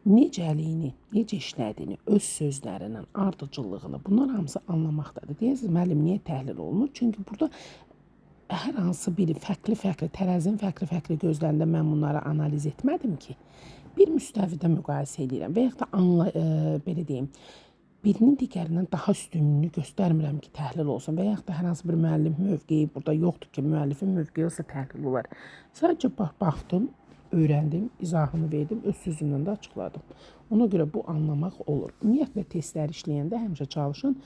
Speaker 1: Necəliyini, necə işlədiyini, öz sözlərinin ardıcıllığını, bunlar hamısı anlamaqdadır. Deyirsiniz, müəllim, niyə təhlil olunur? Çünki burada hər hansı biri fərqli-fərqli, tərəzinin fərqli-fərqli gözlərində mən bunları analiz etmədim ki, bir müstəvidə müqayisə edirəm və yaxud da belə deyim, birinin digərindən daha üstünlüyünü göstərmirəm ki, təhlil olsun və yaxud da hər hansı bir müəllim mövqeyi burada yoxdur ki, müəllifin mövqeyi olsa təhlil olar. Sadəcə baxdım, öyrəndim, izahını verdim, öz sözümdən də açıqladım. Ona görə bu anlamaq olur. Ümumiyyətlə testlər işləyəndə həmişə çalışın,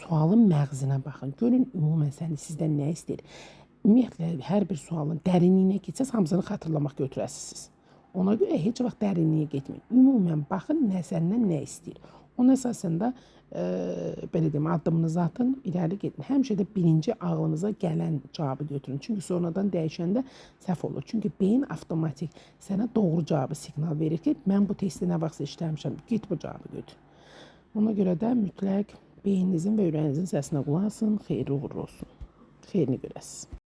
Speaker 1: sualın məğzinə baxın. Görün, ümumən sizdən nə istəyir? Ümumiyyətlə hər bir sualın dərinliyinə getsəz, hamısını xatırlamaq götürəsiniz. Ona görə heç vaxt dərinliyə getməyin. Ümumən baxın, səndən nə istəyir? Onun əsasında belə deyim, addımınızı atın, irəli gedin. Həmişə də birinci ağlınıza gələn cavabı götürün. Çünki sonradan dəyişəndə səhv olur. Çünki beyin avtomatik sənə doğru cavabı siqnal verir ki, mən bu testi nə vaxt işləmişəm, get bu cavabı götür. Ona görə də mütləq beyninizin və ürəyinizin səsinə qulaq asın, xeyirli uğurlu olsun. Xeyrini görəsiniz.